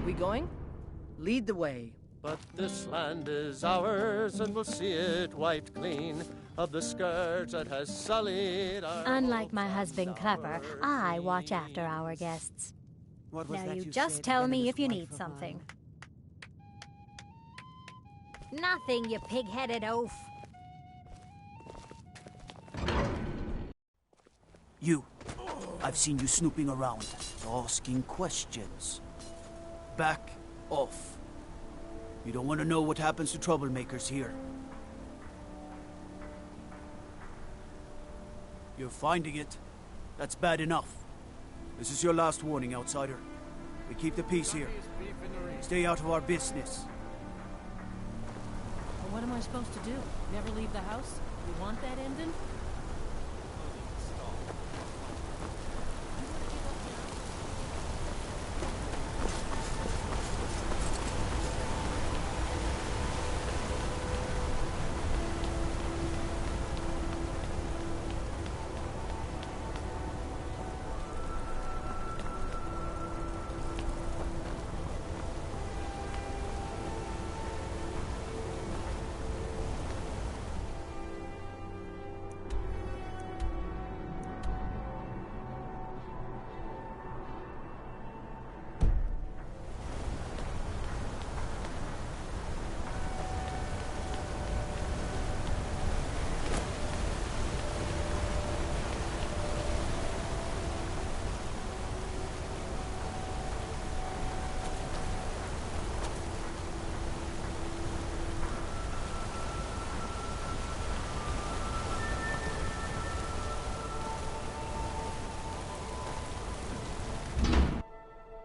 We going? Lead the way. But this land is ours, and we'll see it wiped clean of the scourge that has sullied our... Unlike my husband Clepper, I watch after our guests. What was now that you you just said tell again, me his if you wife need of something. mine? Nothing, you pig-headed oaf. You. I've seen you snooping around, asking questions. Back off. You don't want to know what happens to troublemakers here. You're finding it. That's bad enough. This is your last warning, outsider. We keep the peace here. Stay out of our business. Well, what am I supposed to do? Never leave the house? You want that ending?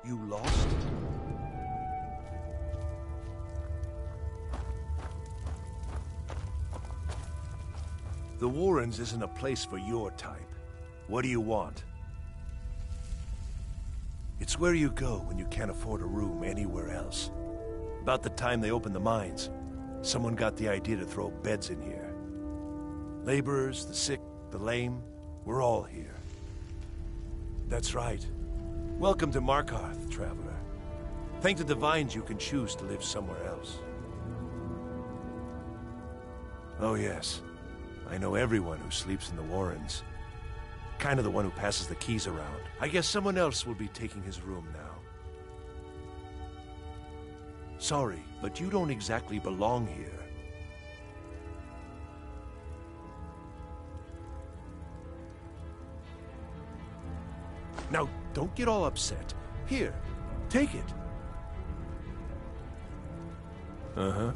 You lost? The Warrens isn't a place for your type. What do you want? It's where you go when you can't afford a room anywhere else. About the time they opened the mines, someone got the idea to throw beds in here. Laborers, the sick, the lame, We're all here. That's right. Welcome to Markarth, traveler. Thank the Divines you can choose to live somewhere else. Oh yes, I know everyone who sleeps in the Warrens. Kind of the one who passes the keys around. I guess someone else will be taking his room now. Sorry, but you don't exactly belong here. Now, don't get all upset. Here, take it. Uh-huh.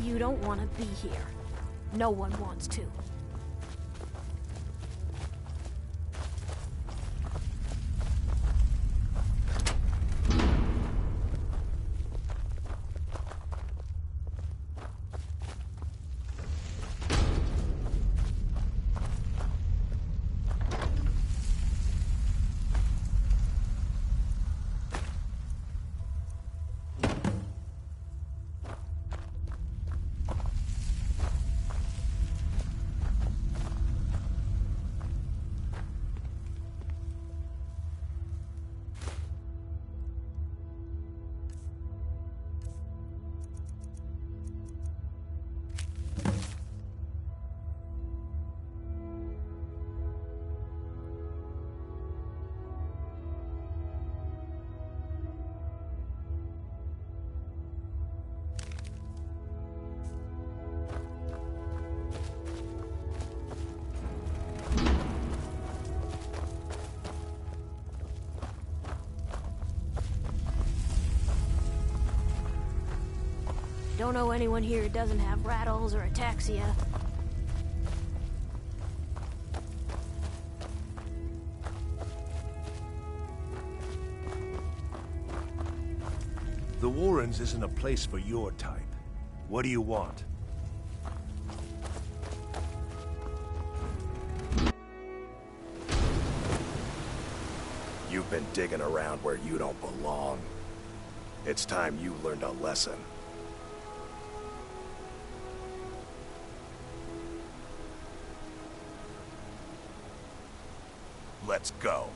You don't want to be here. No one wants to. Don't know anyone here who doesn't have rattles or ataxia. The Warrens isn't a place for your type. What do you want? You've been digging around where you don't belong. It's time you learned a lesson. Let's go.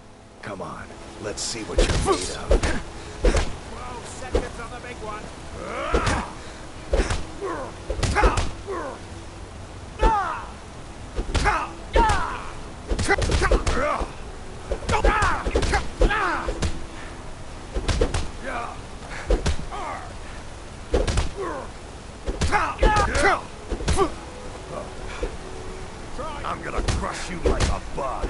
Come on, let's see what you're made of. 12 seconds on the big one. I'm gonna crush you like a bug.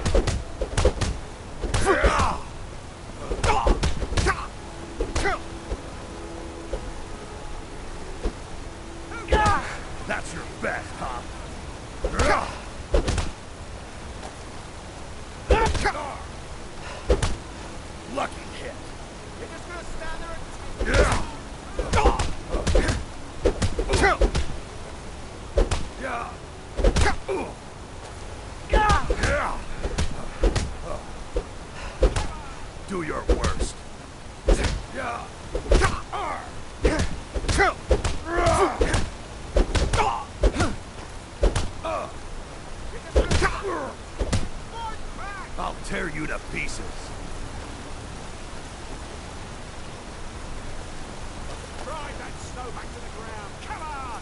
That's your best, huh? Lucky hit. You're just gonna stand there and... Do your worst. I'll tear you to pieces. Drive that snow back to the ground. Come on!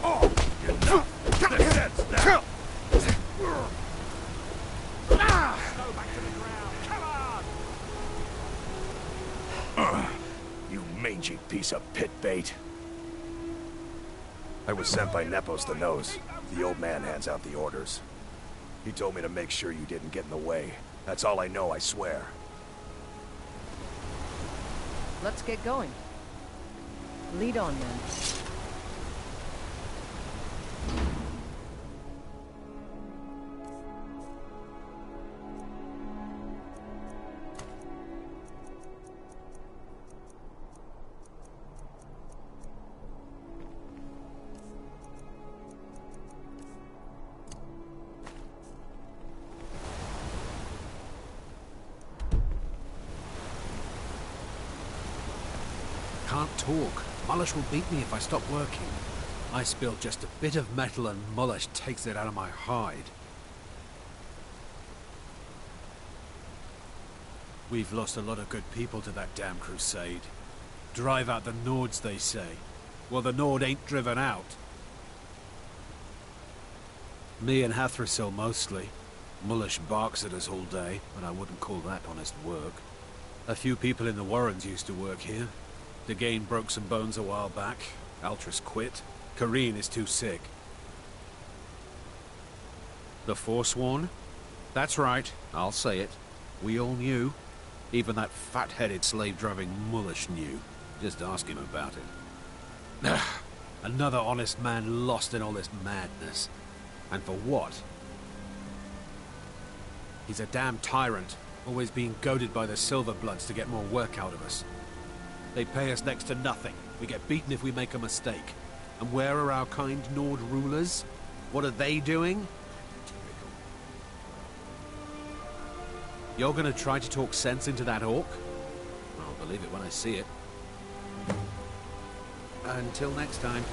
Oh, that's that. Snow back to the ground. Come on! You mangy piece of pit bait. I was sent by Nepos the Nose. The old man hands out the orders. He told me to make sure you didn't get in the way. That's all I know, I swear. Let's get going. Lead on, then. talk. Mulush will beat me if I stop working. I spill just a bit of metal and Mulush takes it out of my hide. We've lost a lot of good people to that damn crusade. Drive out the Nords, they say. Well, the Nord ain't driven out. Me and Hathrasil mostly. Mulush barks at us all day, but I wouldn't call that honest work. A few people in the Warrens used to work here. Dagain broke some bones a while back. Altris quit. Kareen is too sick. The Forsworn? That's right, I'll say it. We all knew. Even that fat-headed slave-driving Mulush knew. Just ask him about it. Another honest man lost in all this madness. And for what? He's a damn tyrant, always being goaded by the Silverbloods to get more work out of us. They pay us next to nothing. We get beaten if we make a mistake. And where are our kind Nord rulers? What are they doing? You're gonna try to talk sense into that orc? I'll believe it when I see it. Until next time.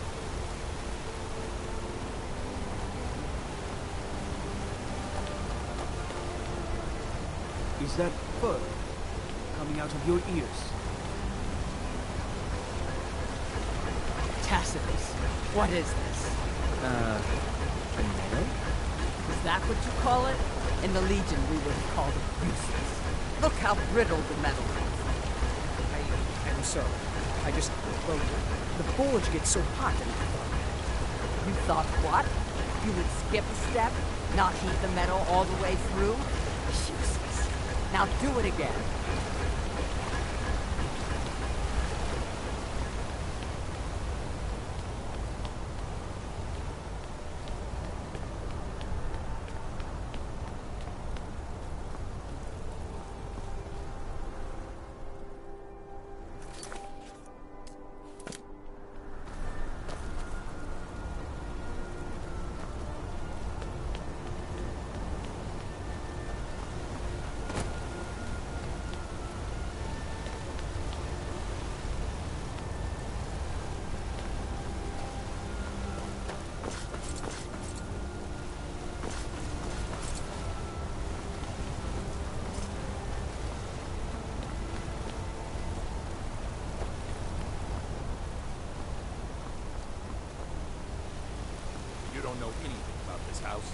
Is that fur coming out of your ears? Tacitus, what is this? A metal? Is that what you call it? In the Legion, we would have called it useless. Look how brittle the metal is. I'm sorry. I just... well, the forge gets so hot and I thought... You thought what? You would skip a step? Not heat the metal all the way through? Useless. Now do it again. Don't know anything about this house?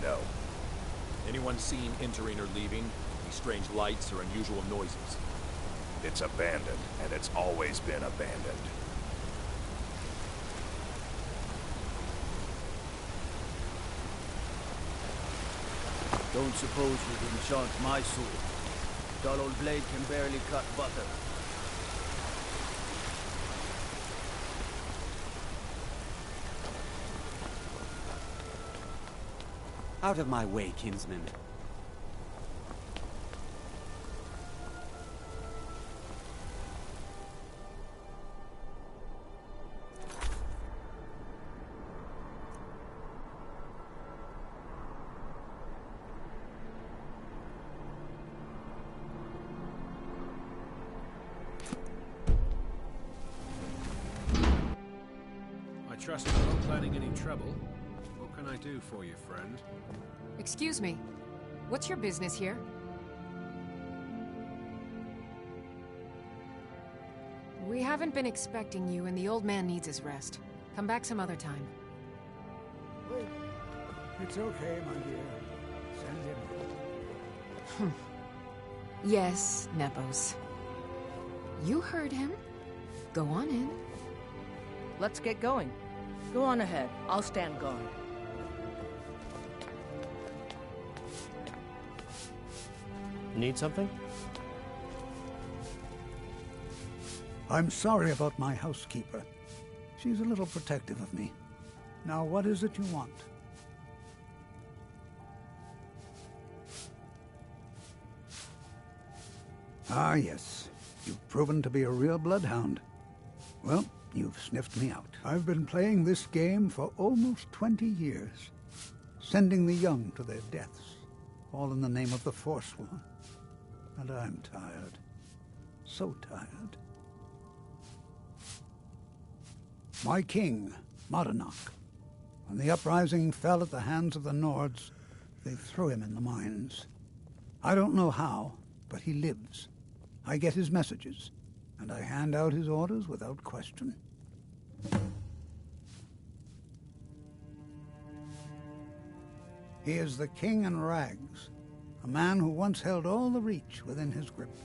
No. Anyone seen entering or leaving? Any strange lights or unusual noises? It's abandoned, and it's always been abandoned. Don't suppose you'd enchant my sword. Dull old blade can barely cut butter. Out of my way, kinsman. I trust you're not planning any trouble. What can I do for you, friend? Excuse me. What's your business here? We haven't been expecting you, and the old man needs his rest. Come back some other time. Wait. It's okay, my dear. Send him. Yes, Nepos. You heard him. Go on in. Let's get going. Go on ahead. I'll stand guard. Need something? I'm sorry about my housekeeper. She's a little protective of me. Now, what is it you want? Ah, yes. You've proven to be a real bloodhound. Well, you've sniffed me out. I've been playing this game for almost 20 years, sending the young to their deaths, all in the name of the Forsworn. And I'm tired. So tired. My king, Markarth. When the uprising fell at the hands of the Nords, they threw him in the mines. I don't know how, but he lives. I get his messages, and I hand out his orders without question. He is the king in rags, a man who once held all the Reach within his grip.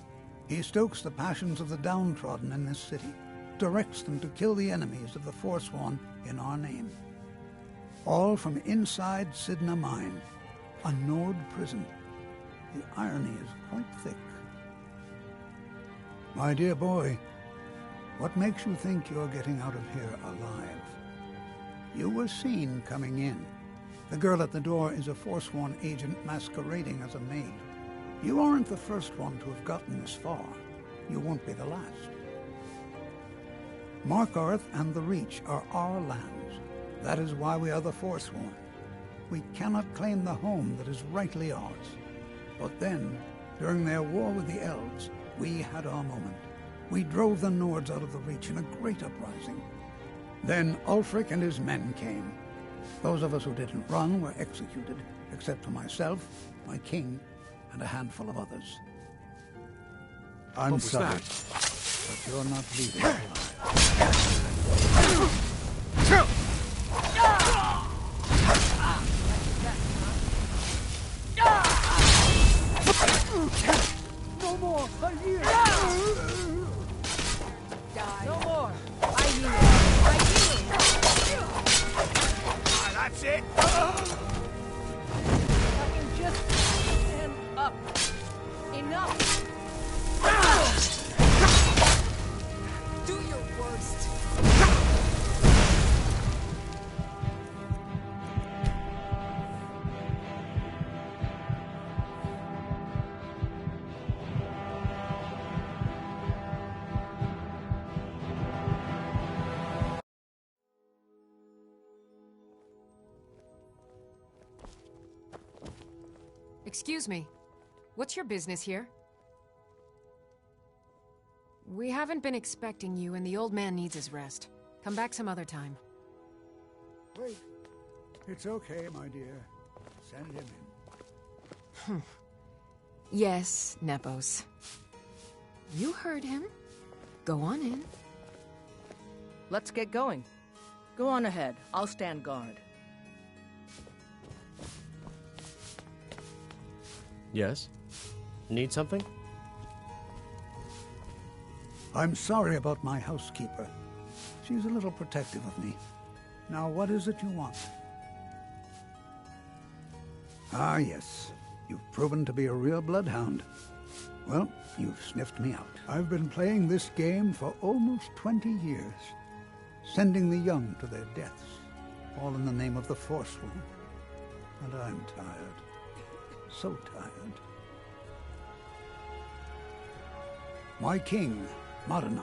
He stokes the passions of the downtrodden in this city, directs them to kill the enemies of the Forsworn in our name. All from inside Cidhna mine, a Nord prison. The irony is quite thick. My dear boy, what makes you think you're getting out of here alive? You were seen coming in. The girl at the door is a Forsworn agent masquerading as a maid. You aren't the first one to have gotten this far. You won't be the last. Markarth and the Reach are our lands. That is why we are the Forsworn. We cannot claim the home that is rightly ours. But then, during their war with the elves, we had our moment. We drove the Nords out of the Reach in a great uprising. Then Ulfric and his men came. Those of us who didn't run were executed, except for myself, my king, and a handful of others. I'm sorry, but you're not leaving alive. No more! I'm here! Die. No more! I heal! That's it! I can just stand up. Enough! Do your worst. Excuse me. What's your business here? We haven't been expecting you, and the old man needs his rest. Come back some other time. Wait. It's okay, my dear. Send him in. Yes, Nepos. You heard him. Go on in. Let's get going. Go on ahead. I'll stand guard. Yes? Need something? I'm sorry about my housekeeper. She's a little protective of me. Now, what is it you want? Ah, yes. You've proven to be a real bloodhound. Well, you've sniffed me out. I've been playing this game for almost 20 years, sending the young to their deaths, all in the name of the Forsworn. And I'm tired. So tired. My king, Markarth.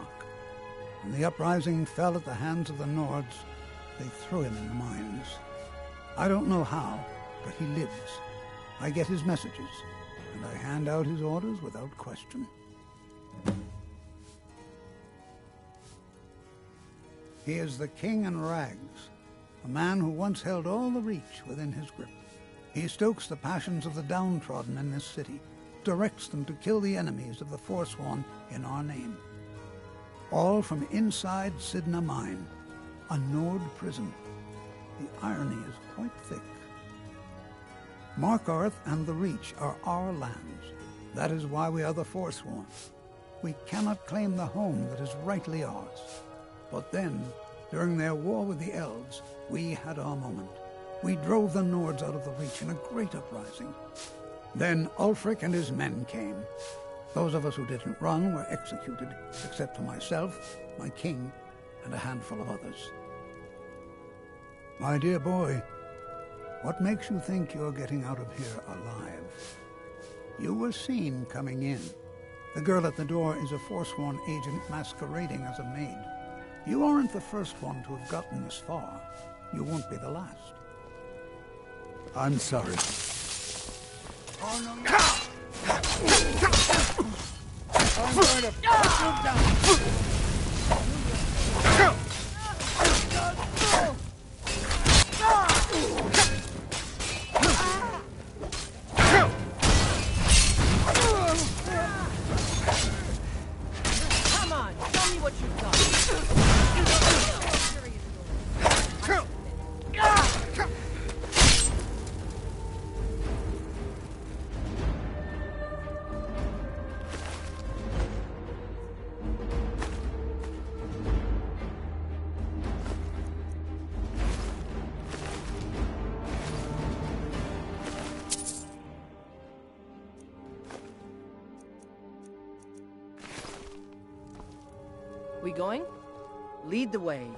When the uprising fell at the hands of the Nords, they threw him in the mines. I don't know how, but he lives. I get his messages, and I hand out his orders without question. He is the king in rags, a man who once held all the Reach within his grip. He stokes the passions of the downtrodden in this city, directs them to kill the enemies of the Forsworn in our name. All from inside Cidhna mine, a Nord prison. The irony is quite thick. Markarth and the Reach are our lands. That is why we are the Forsworn. We cannot claim the home that is rightly ours. But then, during their war with the elves, we had our moment. We drove the Nords out of the Reach in a great uprising. Then Ulfric and his men came. Those of us who didn't run were executed, except for myself, my king, and a handful of others. My dear boy, what makes you think you're getting out of here alive? You were seen coming in. The girl at the door is a Forsworn agent masquerading as a maid. You aren't the first one to have gotten this far. You won't be the last. I'm sorry. Oh, no, no. I'm going to put you down. We going? Lead the way.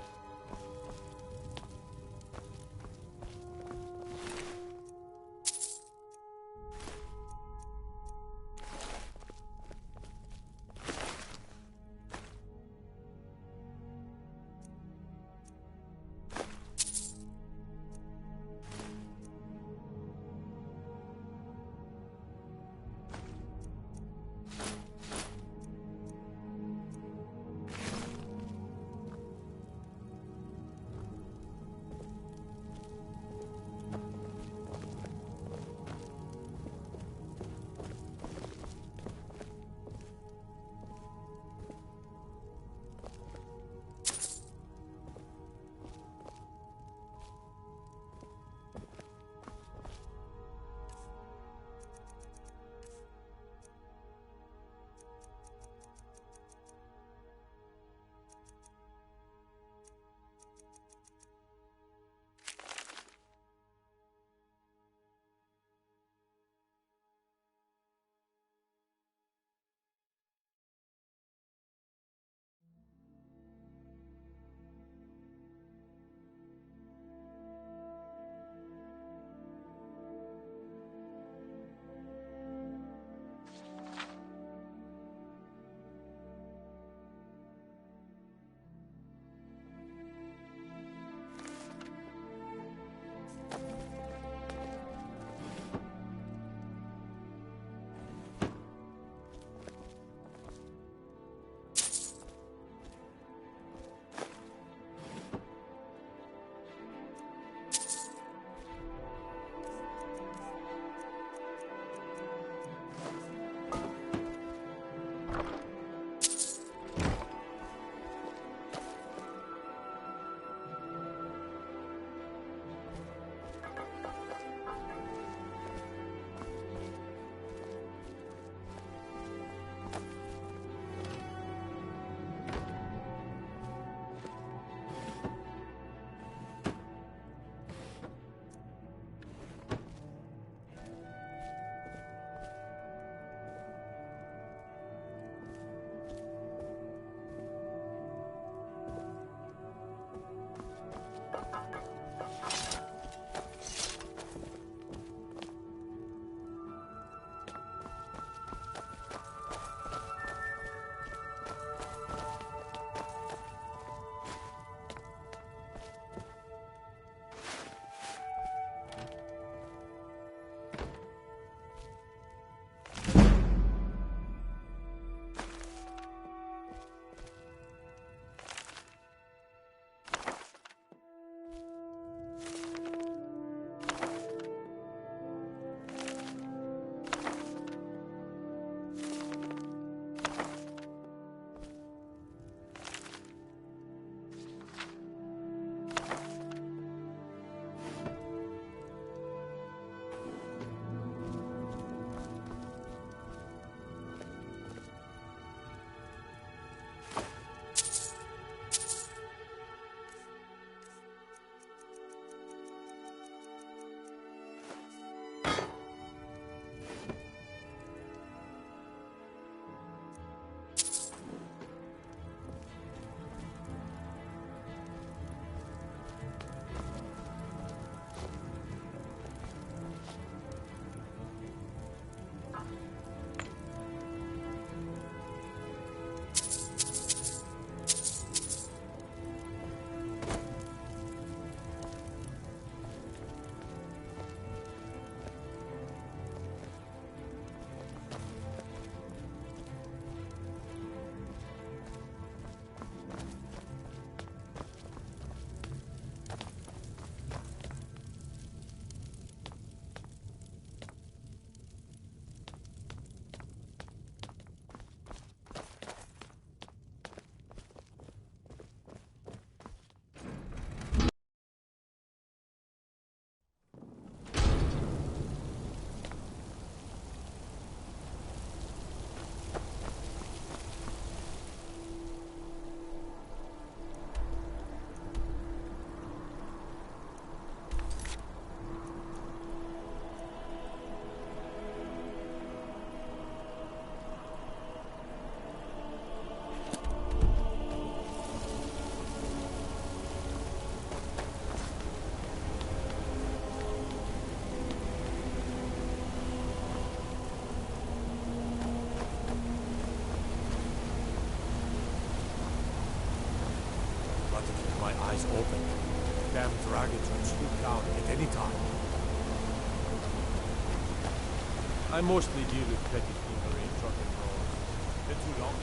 dragons could swoop down at any time. I mostly deal with petty thievery and drunken brawls. Been too long.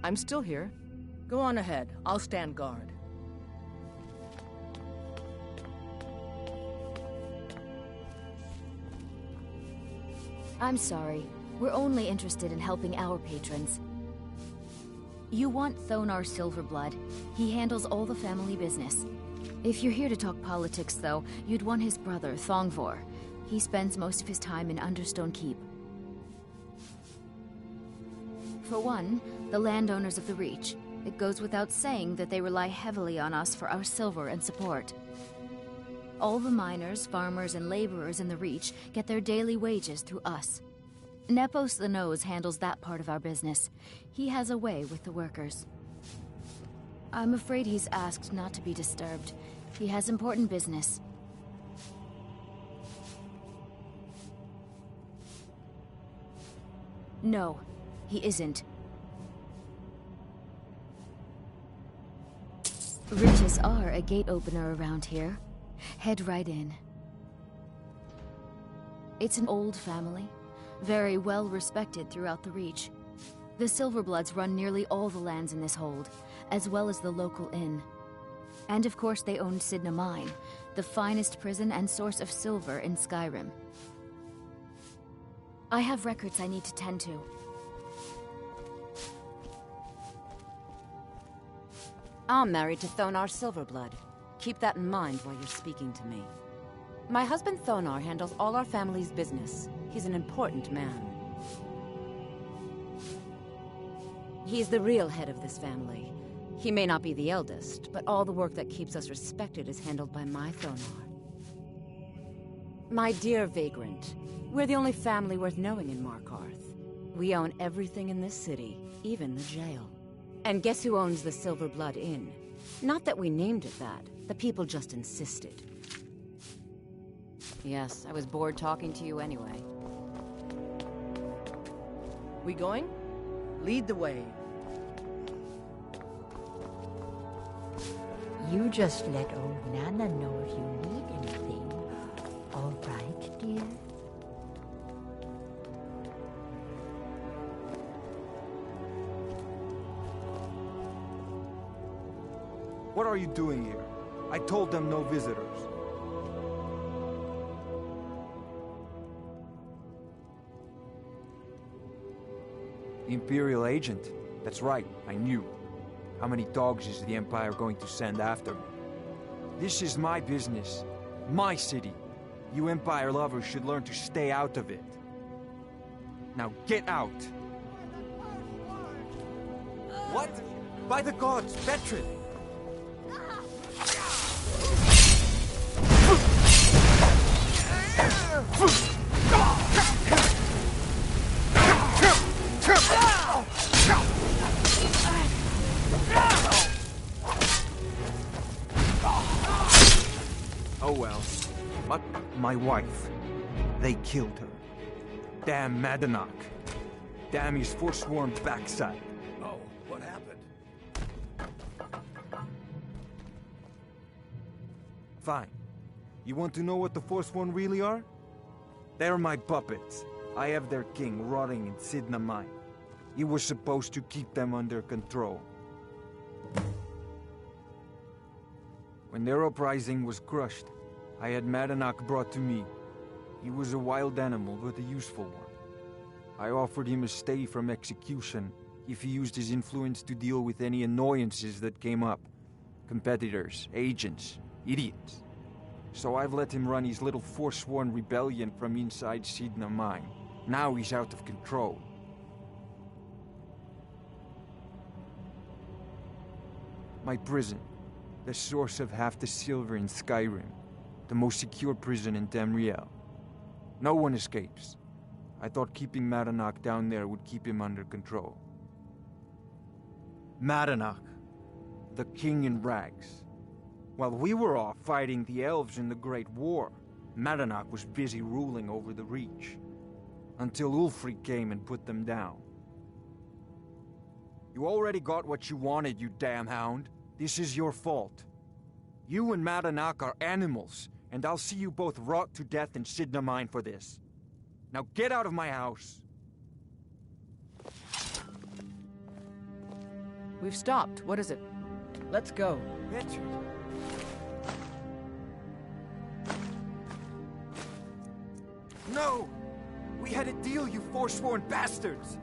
I'm still here. Go on ahead. I'll stand guard. I'm sorry. We're only interested in helping our patrons. You want Thonar Silverblood. He handles all the family business. If you're here to talk politics, though, you'd want his brother, Thongvor. He spends most of his time in Understone Keep. For one, the landowners of the Reach. It goes without saying that they rely heavily on us for our silver and support. All the miners, farmers, and laborers in the Reach get their daily wages through us. Nepos the Nose handles that part of our business. He has a way with the workers. I'm afraid he's asked not to be disturbed. He has important business. No, he isn't. Riches are a gate opener around here. Head right in. It's an old family, very well respected throughout the Reach. The Silverbloods run nearly all the lands in this hold, as well as the local inn. And of course they own Cidhna Mine, the finest prison and source of silver in Skyrim. I have records I need to tend to. I'm married to Thonar Silverblood. Keep that in mind while you're speaking to me. My husband Thonar handles all our family's business. He's an important man. He's the real head of this family. He may not be the eldest, but all the work that keeps us respected is handled by my Thonar. My dear Vagrant, we're the only family worth knowing in Markarth. We own everything in this city, even the jail. And guess who owns the Silverblood Inn? Not that we named it that. The people just insisted. Yes, I was bored talking to you anyway. We going? Lead the way. You just let old Nana know if you need anything. All right, dear? What are you doing here? I told them no visitors. Imperial agent? That's right, I knew. How many dogs is the Empire going to send after me? This is my business. My city. You Empire lovers should learn to stay out of it. Now get out! What? By the gods, veteran! Oh well. But my wife, they killed her. Damn Madanach. Damn his forsworn backside. Oh, what happened? Fine. You want to know what the Forsworn really are? They're my puppets. I have their king rotting in Cidhna Mine. He was supposed to keep them under control. When their uprising was crushed, I had Madanach brought to me. He was a wild animal, but a useful one. I offered him a stay from execution if he used his influence to deal with any annoyances that came up. Competitors, agents, idiots. So I've let him run his little Forsworn rebellion from inside Cidhna Mine. Now he's out of control. My prison, the source of half the silver in Skyrim, the most secure prison in Tamriel. No one escapes. I thought keeping Madanach down there would keep him under control. Madanach, the king in rags, While we were off fighting the elves in the Great War, Madanak was busy ruling over the Reach. Until Ulfric came and put them down. You already got what you wanted, you damn hound. This is your fault. You and Madanak are animals, and I'll see you both rot to death in Cidhna mine for this. Now get out of my house. We've stopped. What is it? Let's go. Richard. No! We had a deal, you forsworn bastards!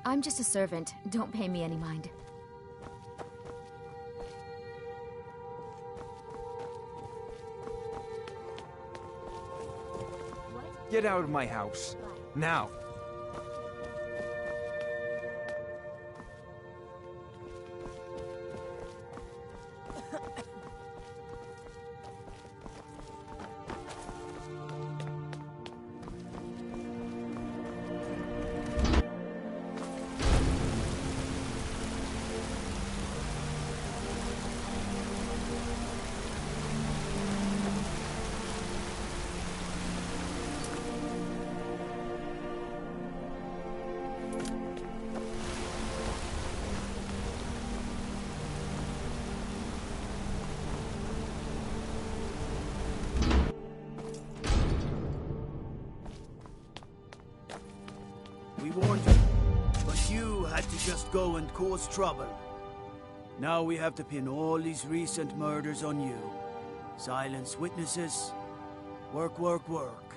I'm just a servant. Don't pay me any mind. Get out of my house. Now. We warned you, but you had to just go and cause trouble. Now we have to pin all these recent murders on you. Silence witnesses. Work, work, work.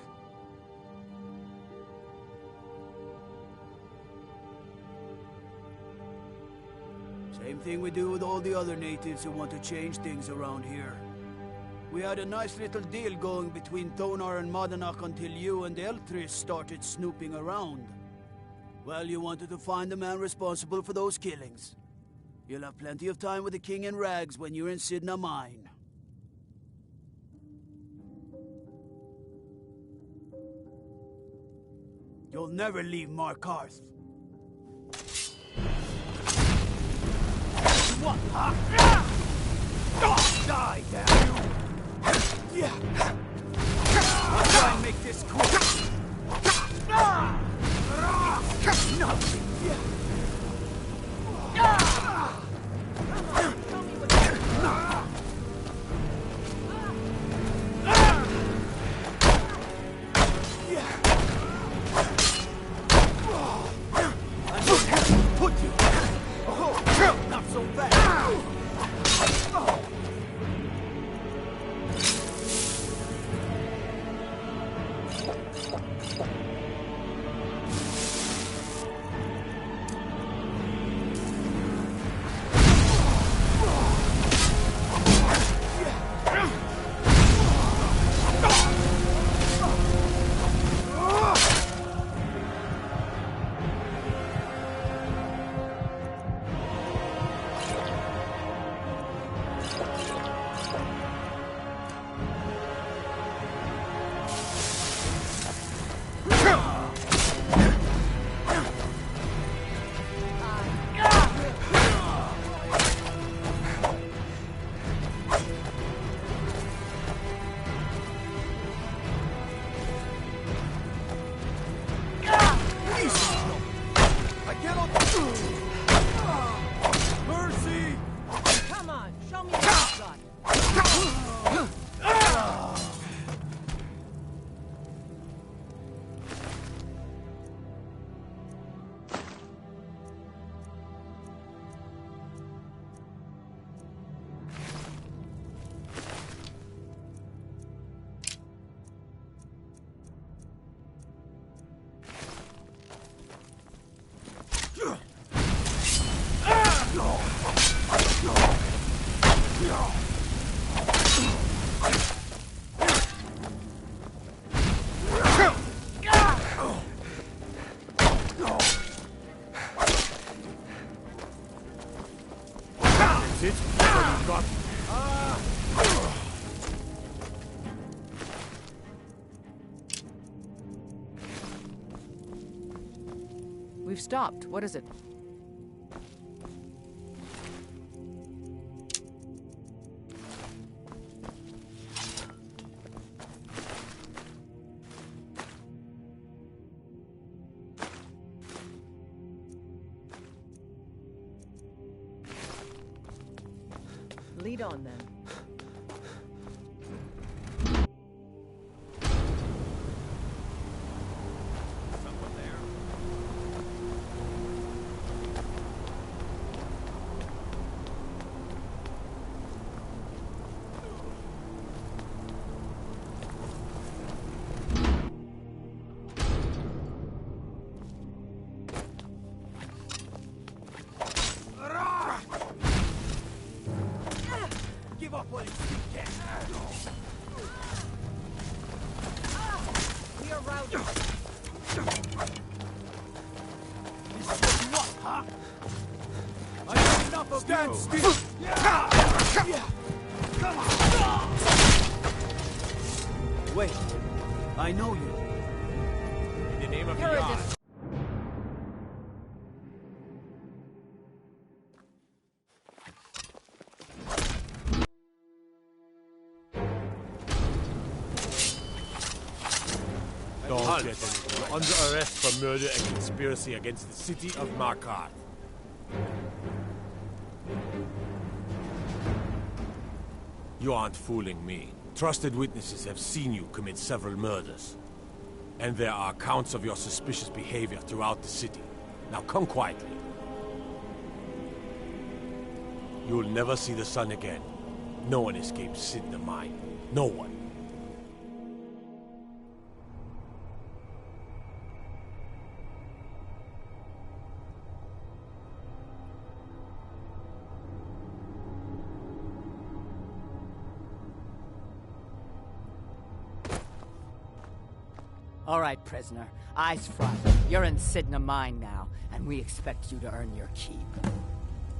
Same thing we do with all the other natives who want to change things around here. We had a nice little deal going between Thonar and Madanak until you and Eltris started snooping around. Well, you wanted to find the man responsible for those killings. You'll have plenty of time with the king in rags when you're in Cidhna mine. You'll never leave Markarth. What? Die, damn you! Yeah. I'll try and make this quick. Nothing. Put you. Oh, not so fast. got... We've stopped. What is it? Lead on, then. Give up while you still can. We are routed. This is what you want, huh? I have enough of Stand you. still! Come on! Wait, I know you. In the name of Here God. it is. Don't get anything. You're under arrest for murder and conspiracy against the city of Markarth. You aren't fooling me. Trusted witnesses have seen you commit several murders. And there are accounts of your suspicious behavior throughout the city. Now come quietly. You'll never see the sun again. No one escapes Cidhna mine. No one. All right, prisoner. Eyes front. You're in Cidhna mine now, and we expect you to earn your keep.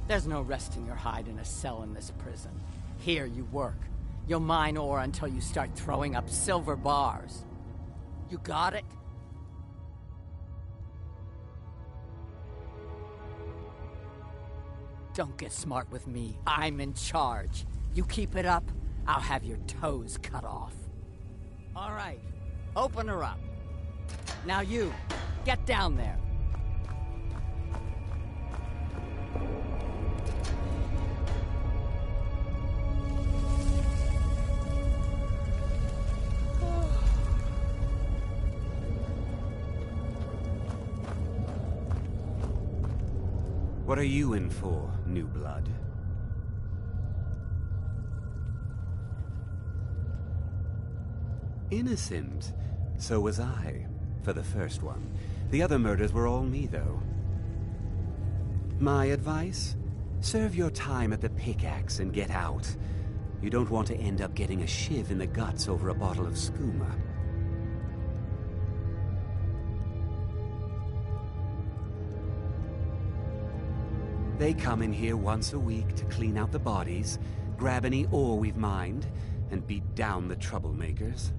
There's no resting your hide in a cell in this prison. Here you work. You'll mine ore until you start throwing up silver bars. You got it? Don't get smart with me. I'm in charge. You keep it up, I'll have your toes cut off. All right. Open her up. Now you, get down there. What are you in for, new blood? Innocent. So was I, for the first one. The other murders were all me, though. My advice? Serve your time at the pickaxe and get out. You don't want to end up getting a shiv in the guts over a bottle of skooma. They come in here once a week to clean out the bodies, grab any ore we've mined, and beat down the troublemakers.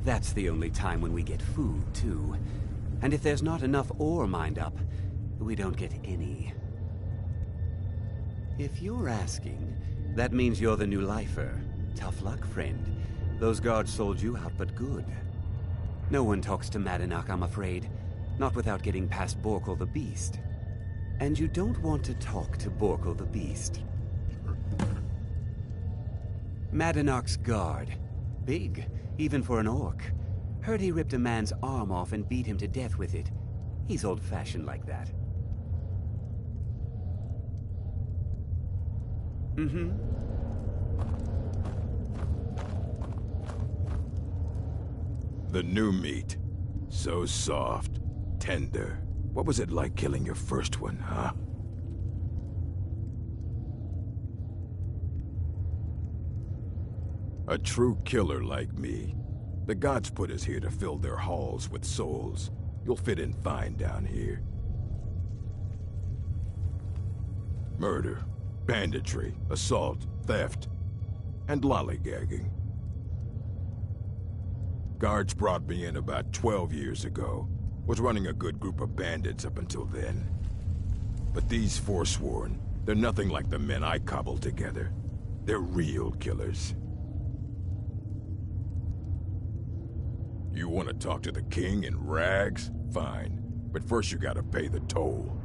That's the only time when we get food, too. And if there's not enough ore mined up, we don't get any. If you're asking, that means you're the new lifer. Tough luck, friend. Those guards sold you out, but good. No one talks to Madanak, I'm afraid. Not without getting past Borkul the Beast. And you don't want to talk to Borkul the Beast. Madanak's guard. Big, even for an orc. Heard he ripped a man's arm off and beat him to death with it. He's old-fashioned like that. Mm-hmm. The new meat. So soft, tender. What was it like killing your first one, huh? A true killer like me. The gods put us here to fill their halls with souls. You'll fit in fine down here. Murder, banditry, assault, theft, and lollygagging. Guards brought me in about 12 years ago. Was running a good group of bandits up until then. But these Forsworn, they're nothing like the men I cobbled together. They're real killers. You want to talk to the king in rags? Fine. But first you gotta pay the toll.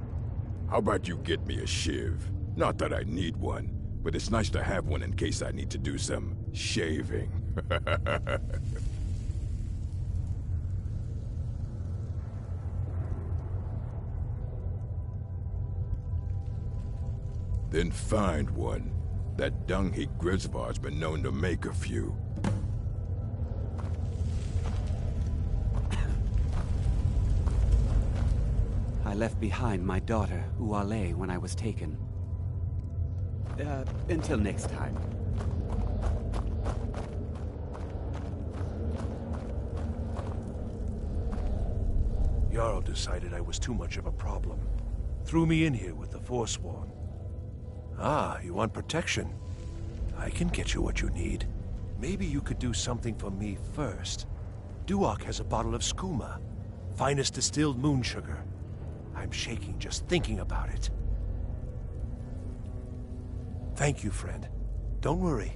How about you get me a shiv? Not that I need one, but it's nice to have one in case I need to do some shaving. Then find one. That dung-heap Grisvar's been known to make a few. I left behind my daughter, Uale, when I was taken. Until next time. Jarl decided I was too much of a problem. Threw me in here with the Forsworn. Ah, you want protection? I can get you what you need. Maybe you could do something for me first. Duak has a bottle of skooma, finest distilled moon sugar. I'm shaking just thinking about it. Thank you, friend. Don't worry.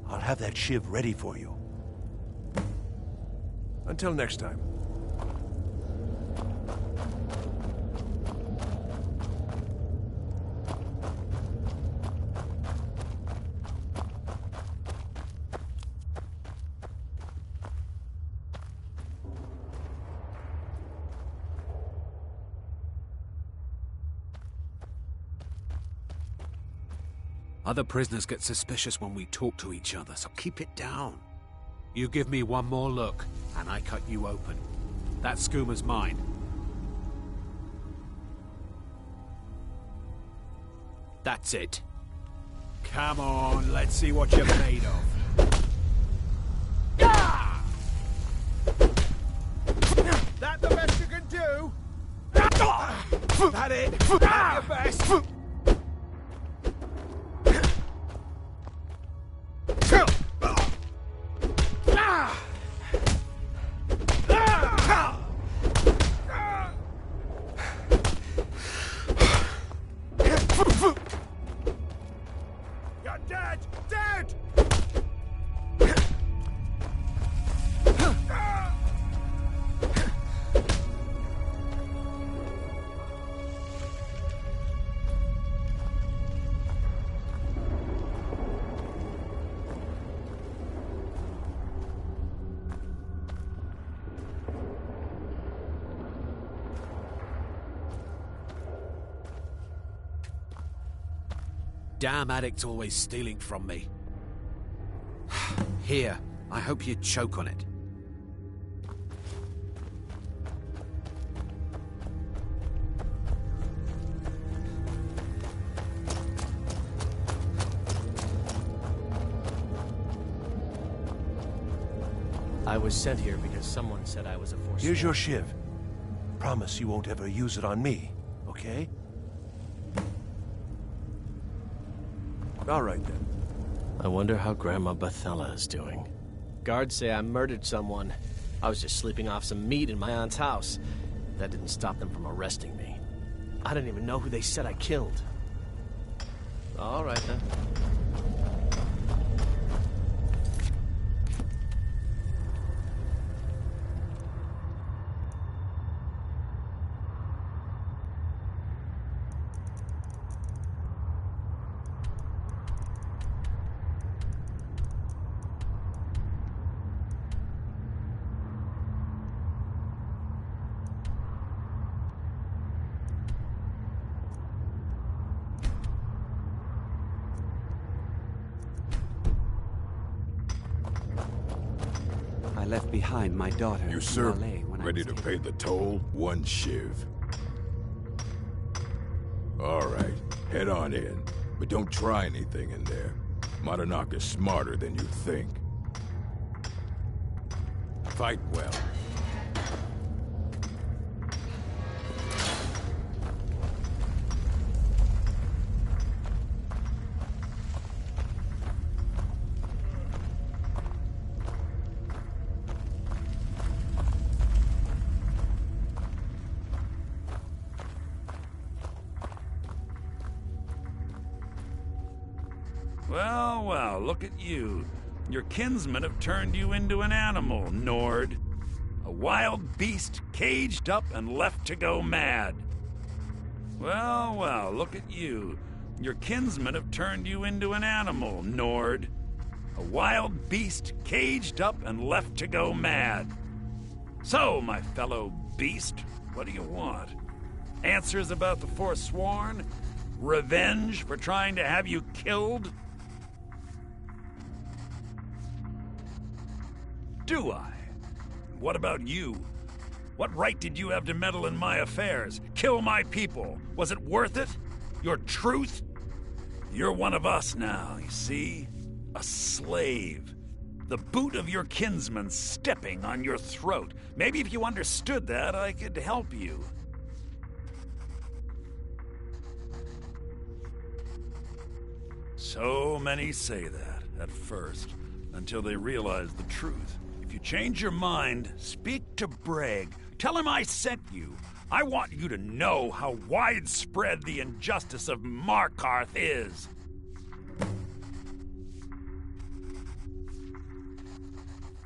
I'll have that shiv ready for you. Until next time. Other prisoners get suspicious when we talk to each other, so keep it down. You give me one more look, and I cut you open. That skooma's mine. That's it. Come on, let's see what you're made of. That the best you can do? That it? That your best? You're dead! Dead! Damn addict's always stealing from me. Here, I hope you choke on it. I was sent here because someone said I was a Forsworn. Here's your shiv. Promise you won't ever use it on me, okay? All right, then. I wonder how Grandma Bethella is doing. Guards say I murdered someone. I was just sleeping off some meat in my aunt's house. That didn't stop them from arresting me. I didn't even know who they said I killed. All right, then. I left behind my daughter. You, sir, Uale, when ready I to was pay the toll? One shiv. All right, head on in. But don't try anything in there. Markarth is smarter than you think. Fight well. Well, well, look at you. Your kinsmen have turned you into an animal, Nord. A wild beast caged up and left to go mad. Well, well, look at you. Your kinsmen have turned you into an animal, Nord. A wild beast caged up and left to go mad. So, my fellow beast, what do you want? Answers about the Forsworn? Revenge for trying to have you killed? Do I? What about you? What right did you have to meddle in my affairs? Kill my people? Was it worth it? Your truth? You're one of us now, you see? A slave. The boot of your kinsman stepping on your throat. Maybe if you understood that, I could help you. So many say that at first, until they realize the truth. If you change your mind, speak to Breg. Tell him I sent you. I want you to know how widespread the injustice of Markarth is.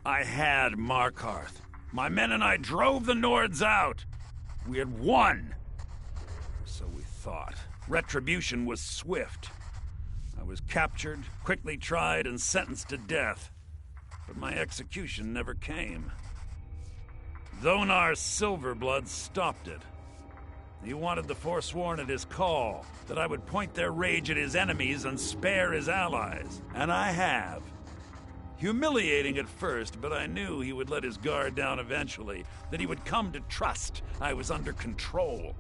I had Markarth. My men and I drove the Nords out. We had won. So we thought. Retribution was swift. I was captured, quickly tried, and sentenced to death. But my execution never came. Zonar's Silverblood stopped it. He wanted the Forsworn at his call, that I would point their rage at his enemies and spare his allies. And I have. Humiliating at first, but I knew he would let his guard down eventually, that he would come to trust I was under control.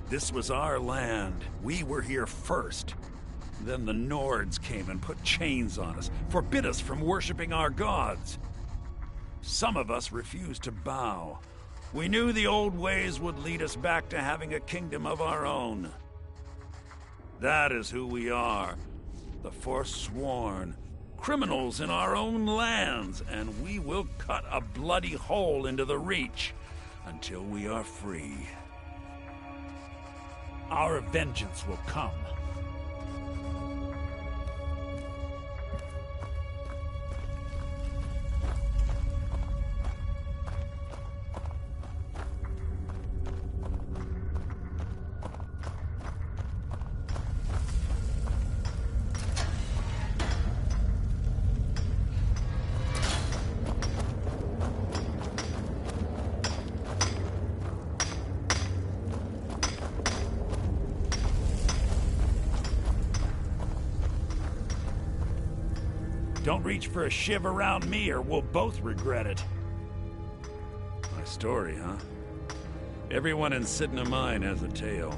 This was our land. We were here first. Then the Nords came and put chains on us, forbid us from worshipping our gods. Some of us refused to bow. We knew the old ways would lead us back to having a kingdom of our own. That is who we are. The Forsworn, criminals in our own lands, and we will cut a bloody hole into the Reach until we are free. Our vengeance will come. Don't reach for a shiv around me or we'll both regret it. My story, huh? Everyone in Cidhna Mine has a tale.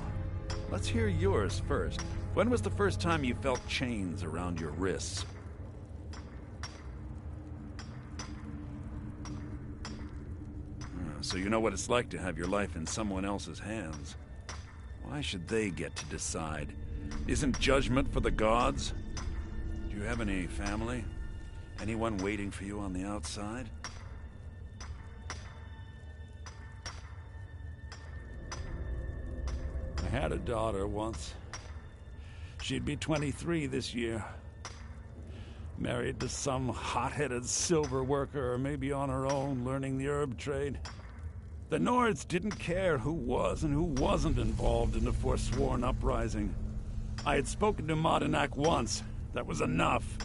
Let's hear yours first. When was the first time you felt chains around your wrists? So you know what it's like to have your life in someone else's hands. Why should they get to decide? Isn't judgment for the gods? Do you have any family? Anyone waiting for you on the outside? I had a daughter once. She'd be 23 this year. Married to some hot-headed silver worker, or maybe on her own, learning the herb trade. The Nords didn't care who was and who wasn't involved in the Forsworn uprising. I had spoken to Madanak once. That was enough.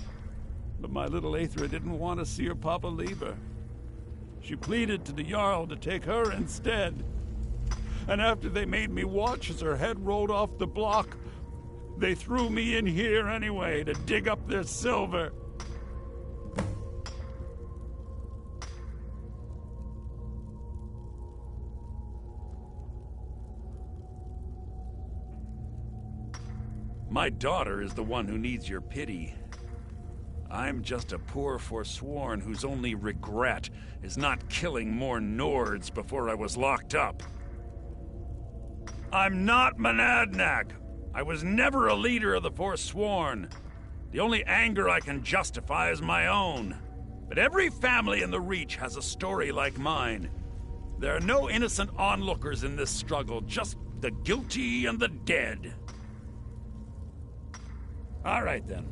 But my little Aethra didn't want to see her papa leave her. She pleaded to the Jarl to take her instead. And after they made me watch as her head rolled off the block, they threw me in here anyway to dig up their silver. My daughter is the one who needs your pity. I'm just a poor Forsworn whose only regret is not killing more Nords before I was locked up. I'm not Monadnack. I was never a leader of the Forsworn. The only anger I can justify is my own. But every family in the Reach has a story like mine. There are no innocent onlookers in this struggle, just the guilty and the dead. All right, then.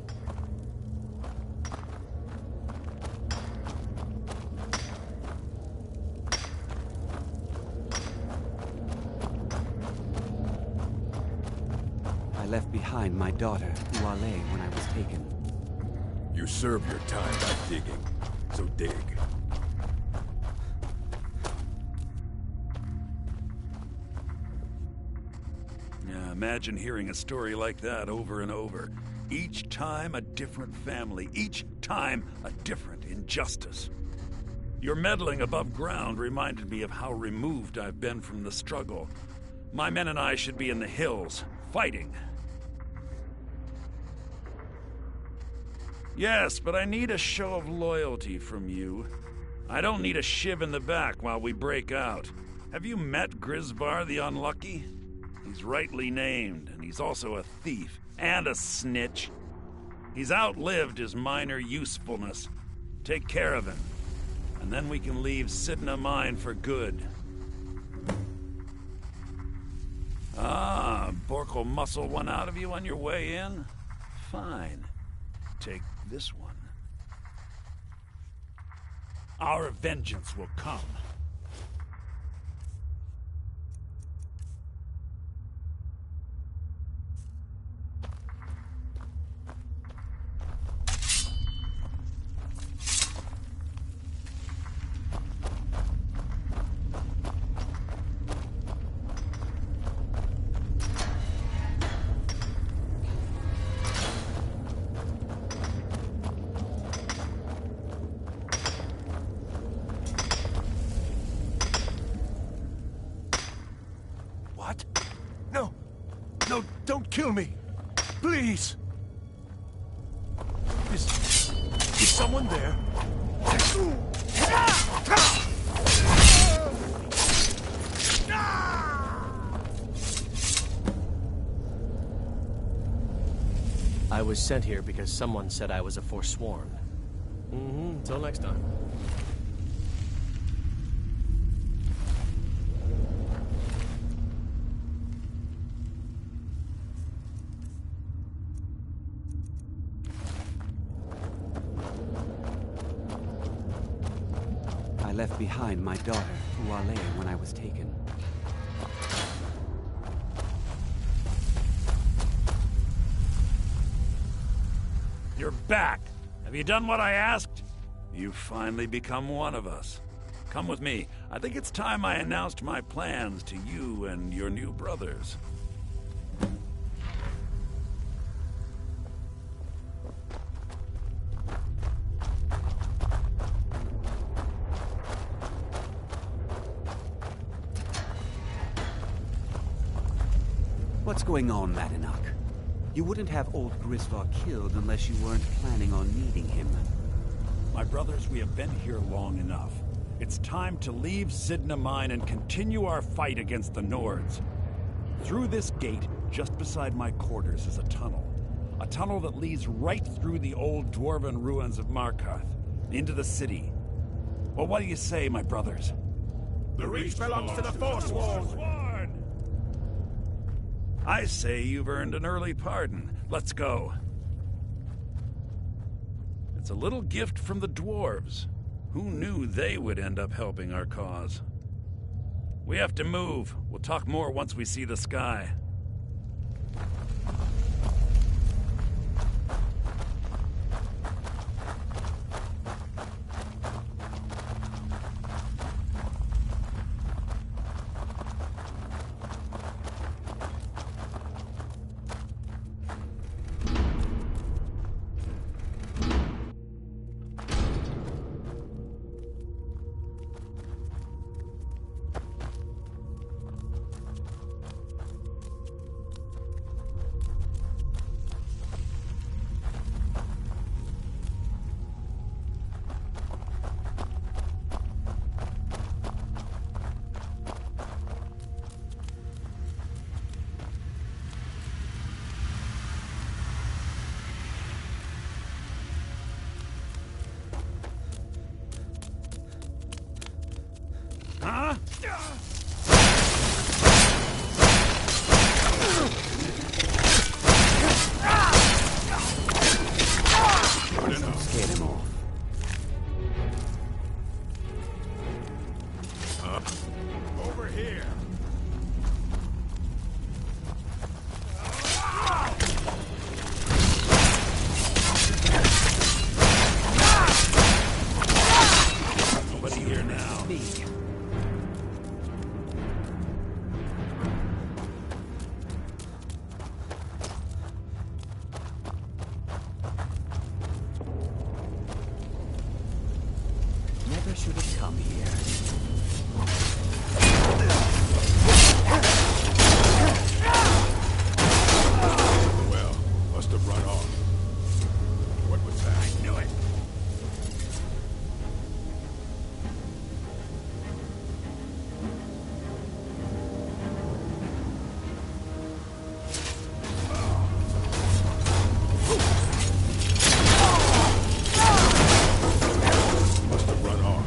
I left behind my daughter, Uale, when I was taken. You serve your time by digging, so dig. Yeah, imagine hearing a story like that over and over. Each time a different family, each time a different injustice. Your meddling above ground reminded me of how removed I've been from the struggle. My men and I should be in the hills, fighting. Yes, but I need a show of loyalty from you. I don't need a shiv in the back while we break out. Have you met Grisvar the Unlucky? He's rightly named, and he's also a thief and a snitch. He's outlived his minor usefulness. Take care of him, and then we can leave Cidhna mine for good. Ah, Bork will muscle one out of you on your way in? Fine. Take this one. Our vengeance will come. What? No! No, don't kill me! Please! Is someone there? I was sent here because someone said I was a Forsworn. Until next time. I left behind my daughter, Uale, when I was taken. You're back. Have you done what I asked? You've finally become one of us. Come with me. I think it's time I announced my plans to you and your new brothers. What's going on, Madanak? You wouldn't have old Grisvar killed unless you weren't planning on needing him. My brothers, we have been here long enough. It's time to leave Cidhna Mine and continue our fight against the Nords. Through this gate, just beside my quarters, is a tunnel. A tunnel that leads right through the old dwarven ruins of Markarth, into the city. Well, what do you say, my brothers? The Reach belongs to the Forsworn! I say you've earned an early pardon. Let's go. It's a little gift from the dwarves. Who knew they would end up helping our cause? We have to move. We'll talk more once we see the sky. Huh? should have come here. Well, must have run off. What was that? I knew it! Must have run off.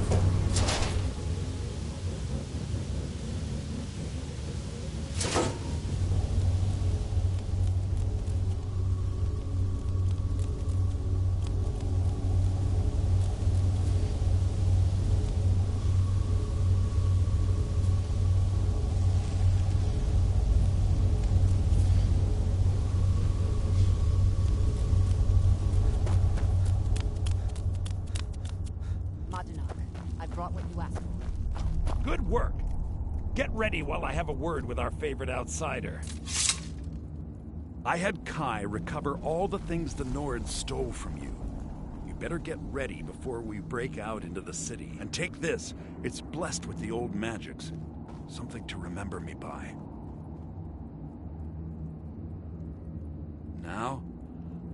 I brought what you asked for. Good work. Get ready while I have a word with our favorite outsider. I had Kai recover all the things the Nords stole from you. You better get ready before we break out into the city. And take this. It's blessed with the old magics. Something to remember me by. Now,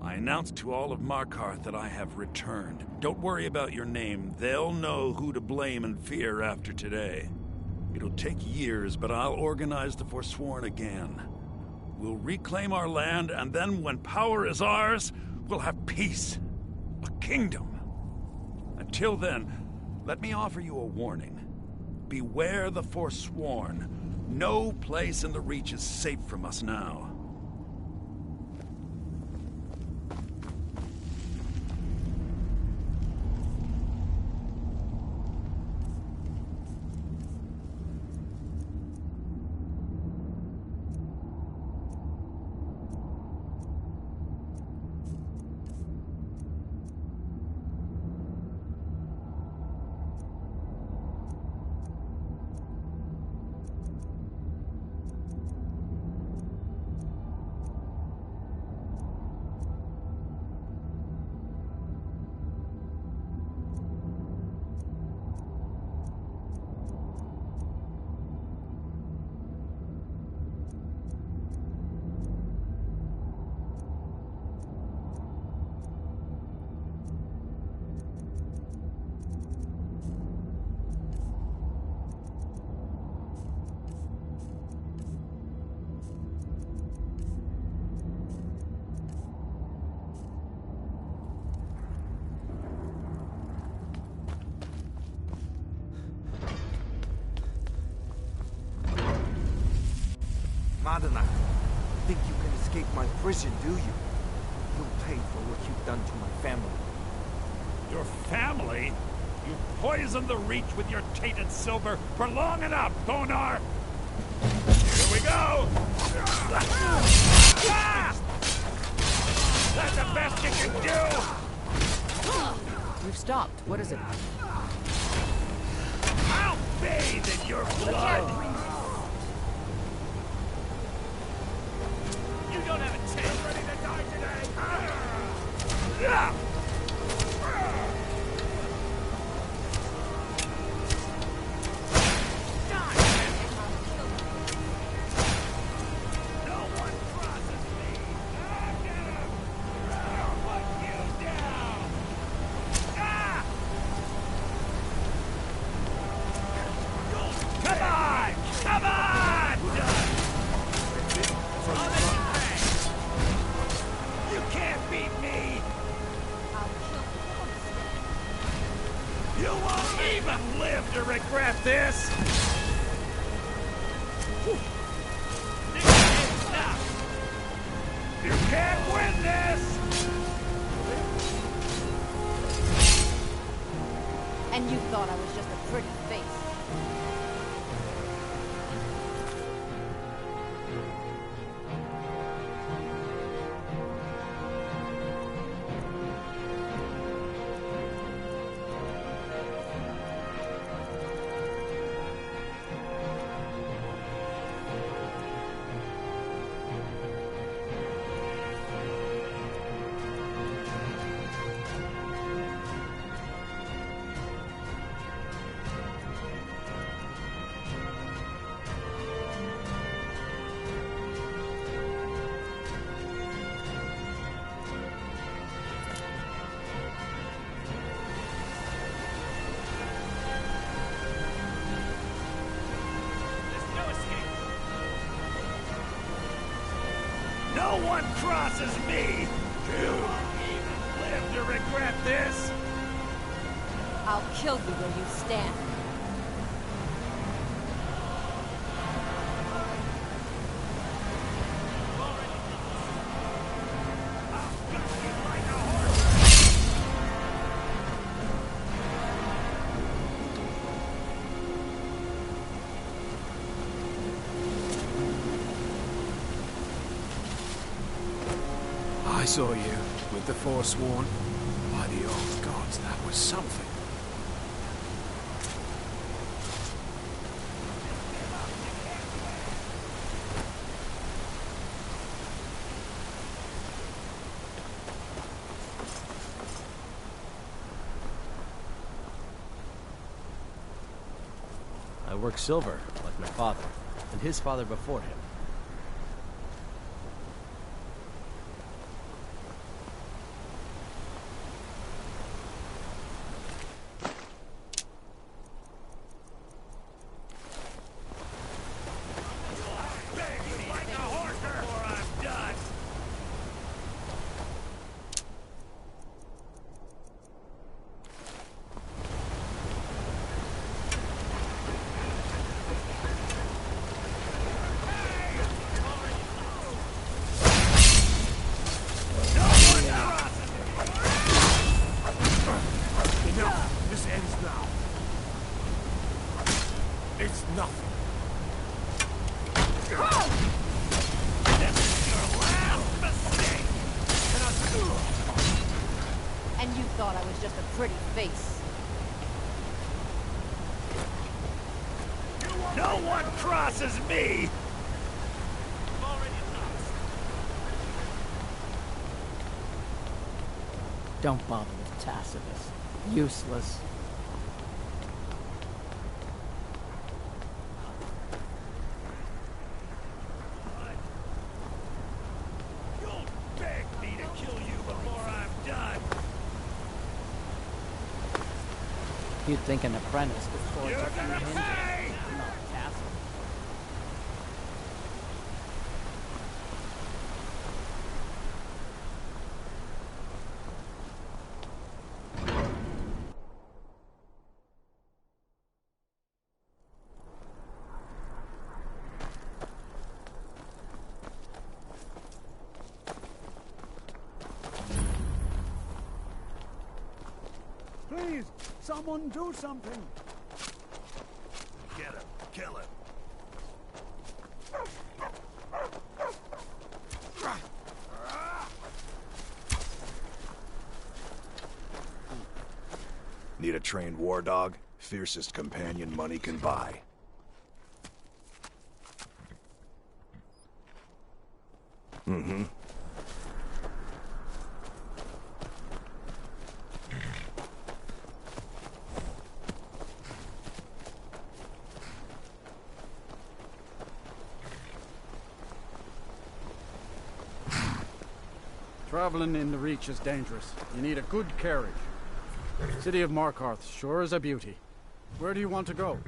I announce to all of Markarth that I have returned. Don't worry about your name. They'll know who to blame and fear after today. It'll take years, but I'll organize the Forsworn again. We'll reclaim our land, and then when power is ours, we'll have peace. A kingdom. Until then, let me offer you a warning. Beware the Forsworn. No place in the Reach is safe from us now. Cidhna, think you can escape my prison, do you? You'll pay for what you've done to my family. Your family? You poisoned the Reach with your tainted silver for long enough, Thonar! Here we go! Ah! That's the best you can do! We've stopped. What is it? I'll bathe in your blood! You don't have a chance ready to die today! No one crosses me! I'll get him! I'll put you down! Come on! Come on! You can't beat me! You won't even live to regret this! You can't win this! And you thought I was just a pretty face. one crosses me! You even live to regret this? I'll kill you where you stand. I saw you with the Forsworn. By the old gods, that was something. I work silver, like my father, and his father before him. And you thought I was just a pretty face. No one crosses me! Don't bother with Tacitus. Useless. You'll beg me to kill you before I'm done! You'd think an apprentice could forge You're a few gonna hinges. pay! Not Tacitus. Please, someone do something. Get him. Kill him. Need a trained war dog? Fiercest companion money can buy. Mm-hmm. Traveling in the Reach is dangerous. You need a good carriage. City of Markarth sure is a beauty. Where do you want to go?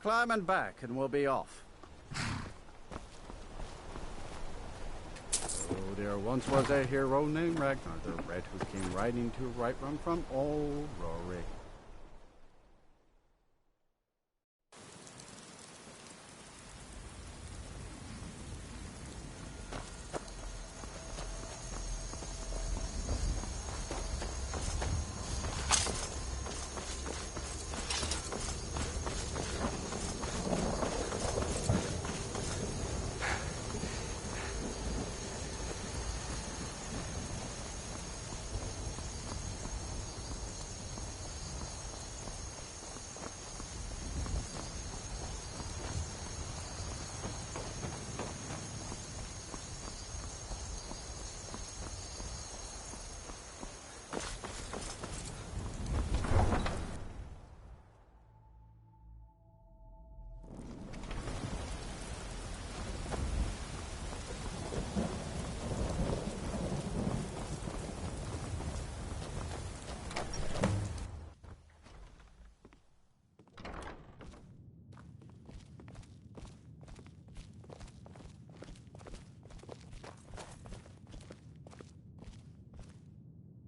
Climbing back and we'll be off. Oh, there once was a hero named Ragnar the Red who came riding to right run from old Rory.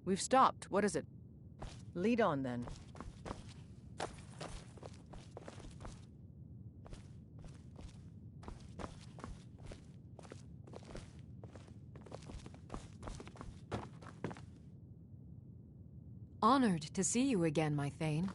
We've stopped. What is it? Lead on, then. Honored to see you again, my Thane.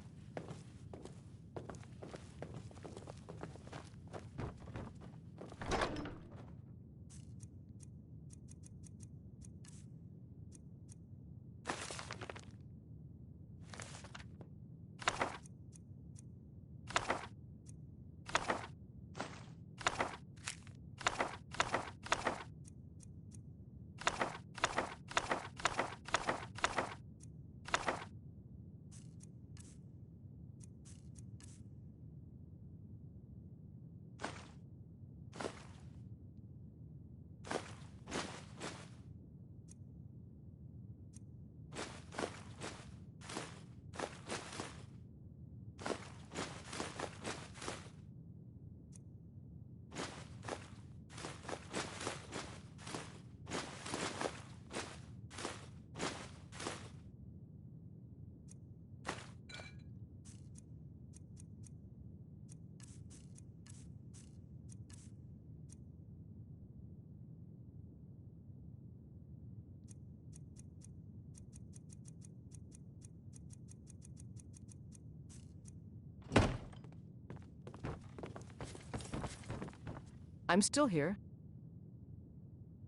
I'm still here.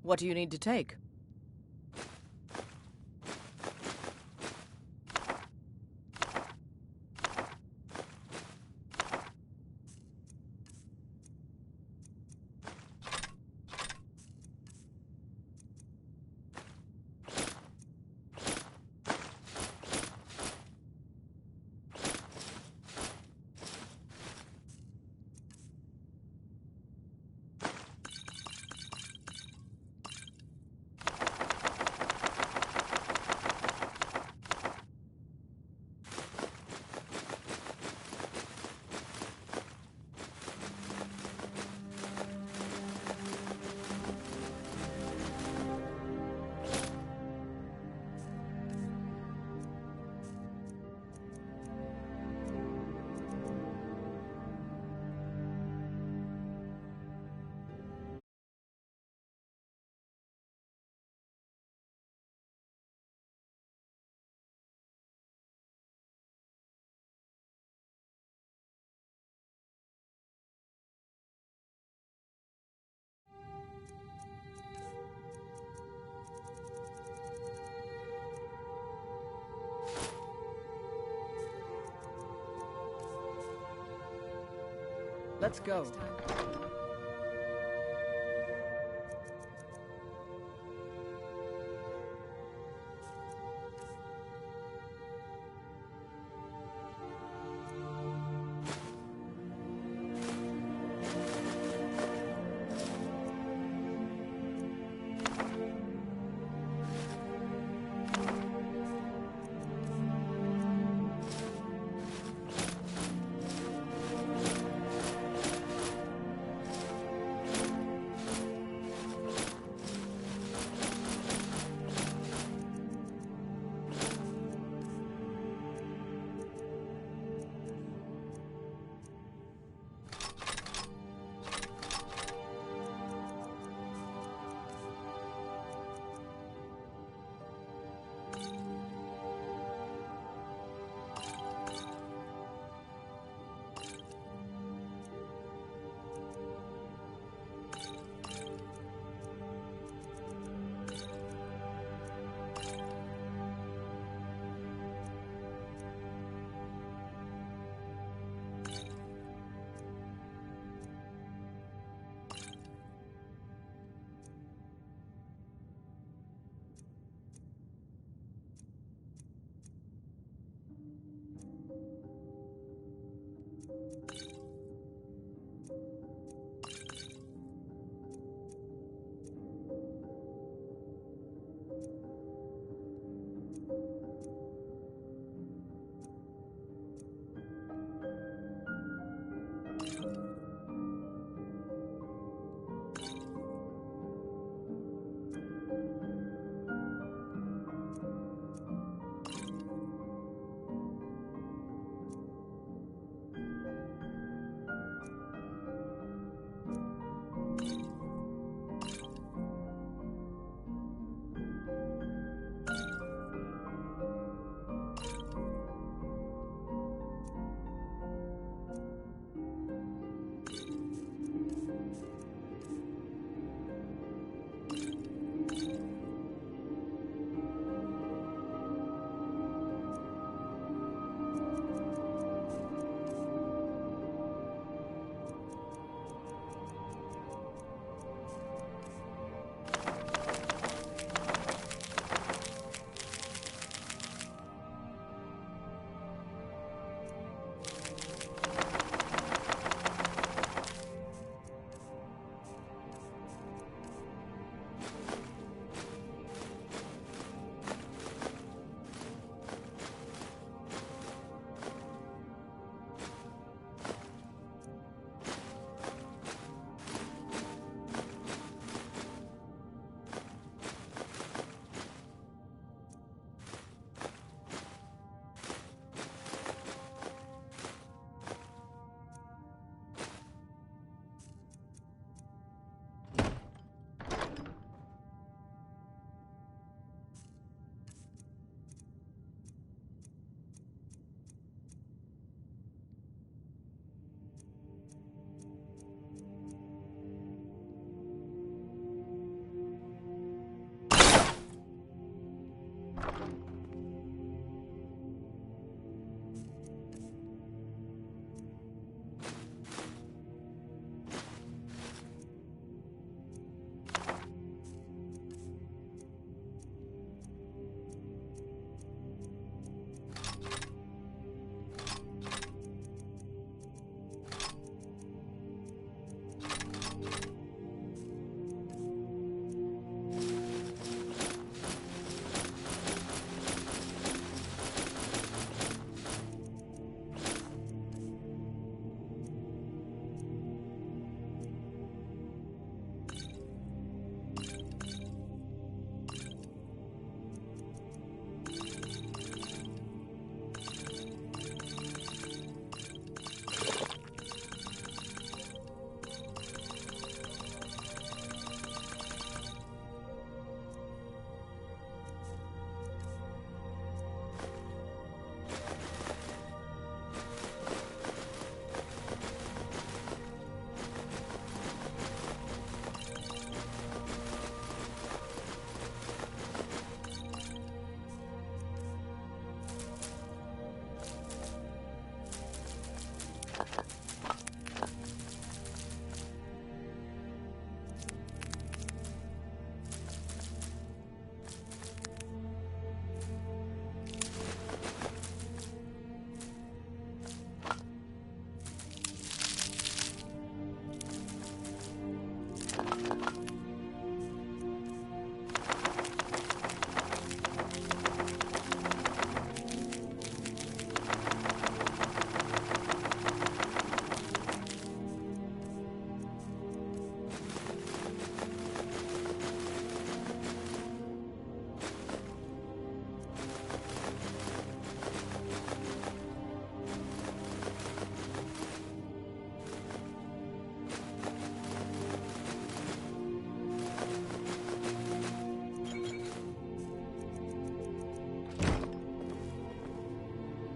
What do you need to take? Let's go.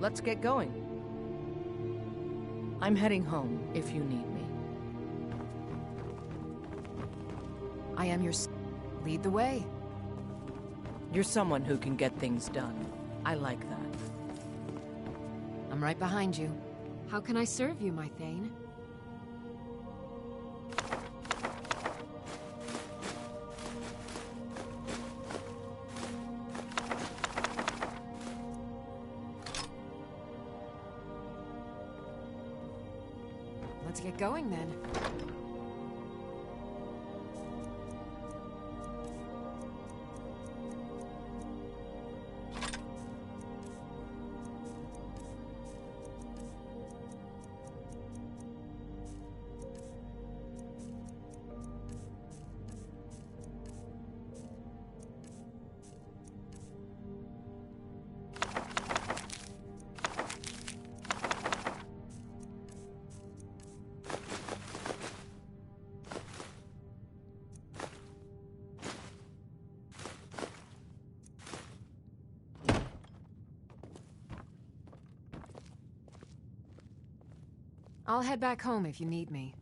let's get going. I'm heading home if you need me. I am your lead the way. You're someone who can get things done. I like that. I'm right behind you. How can I serve you, my Thane? Let's get going then. I'll head back home if you need me.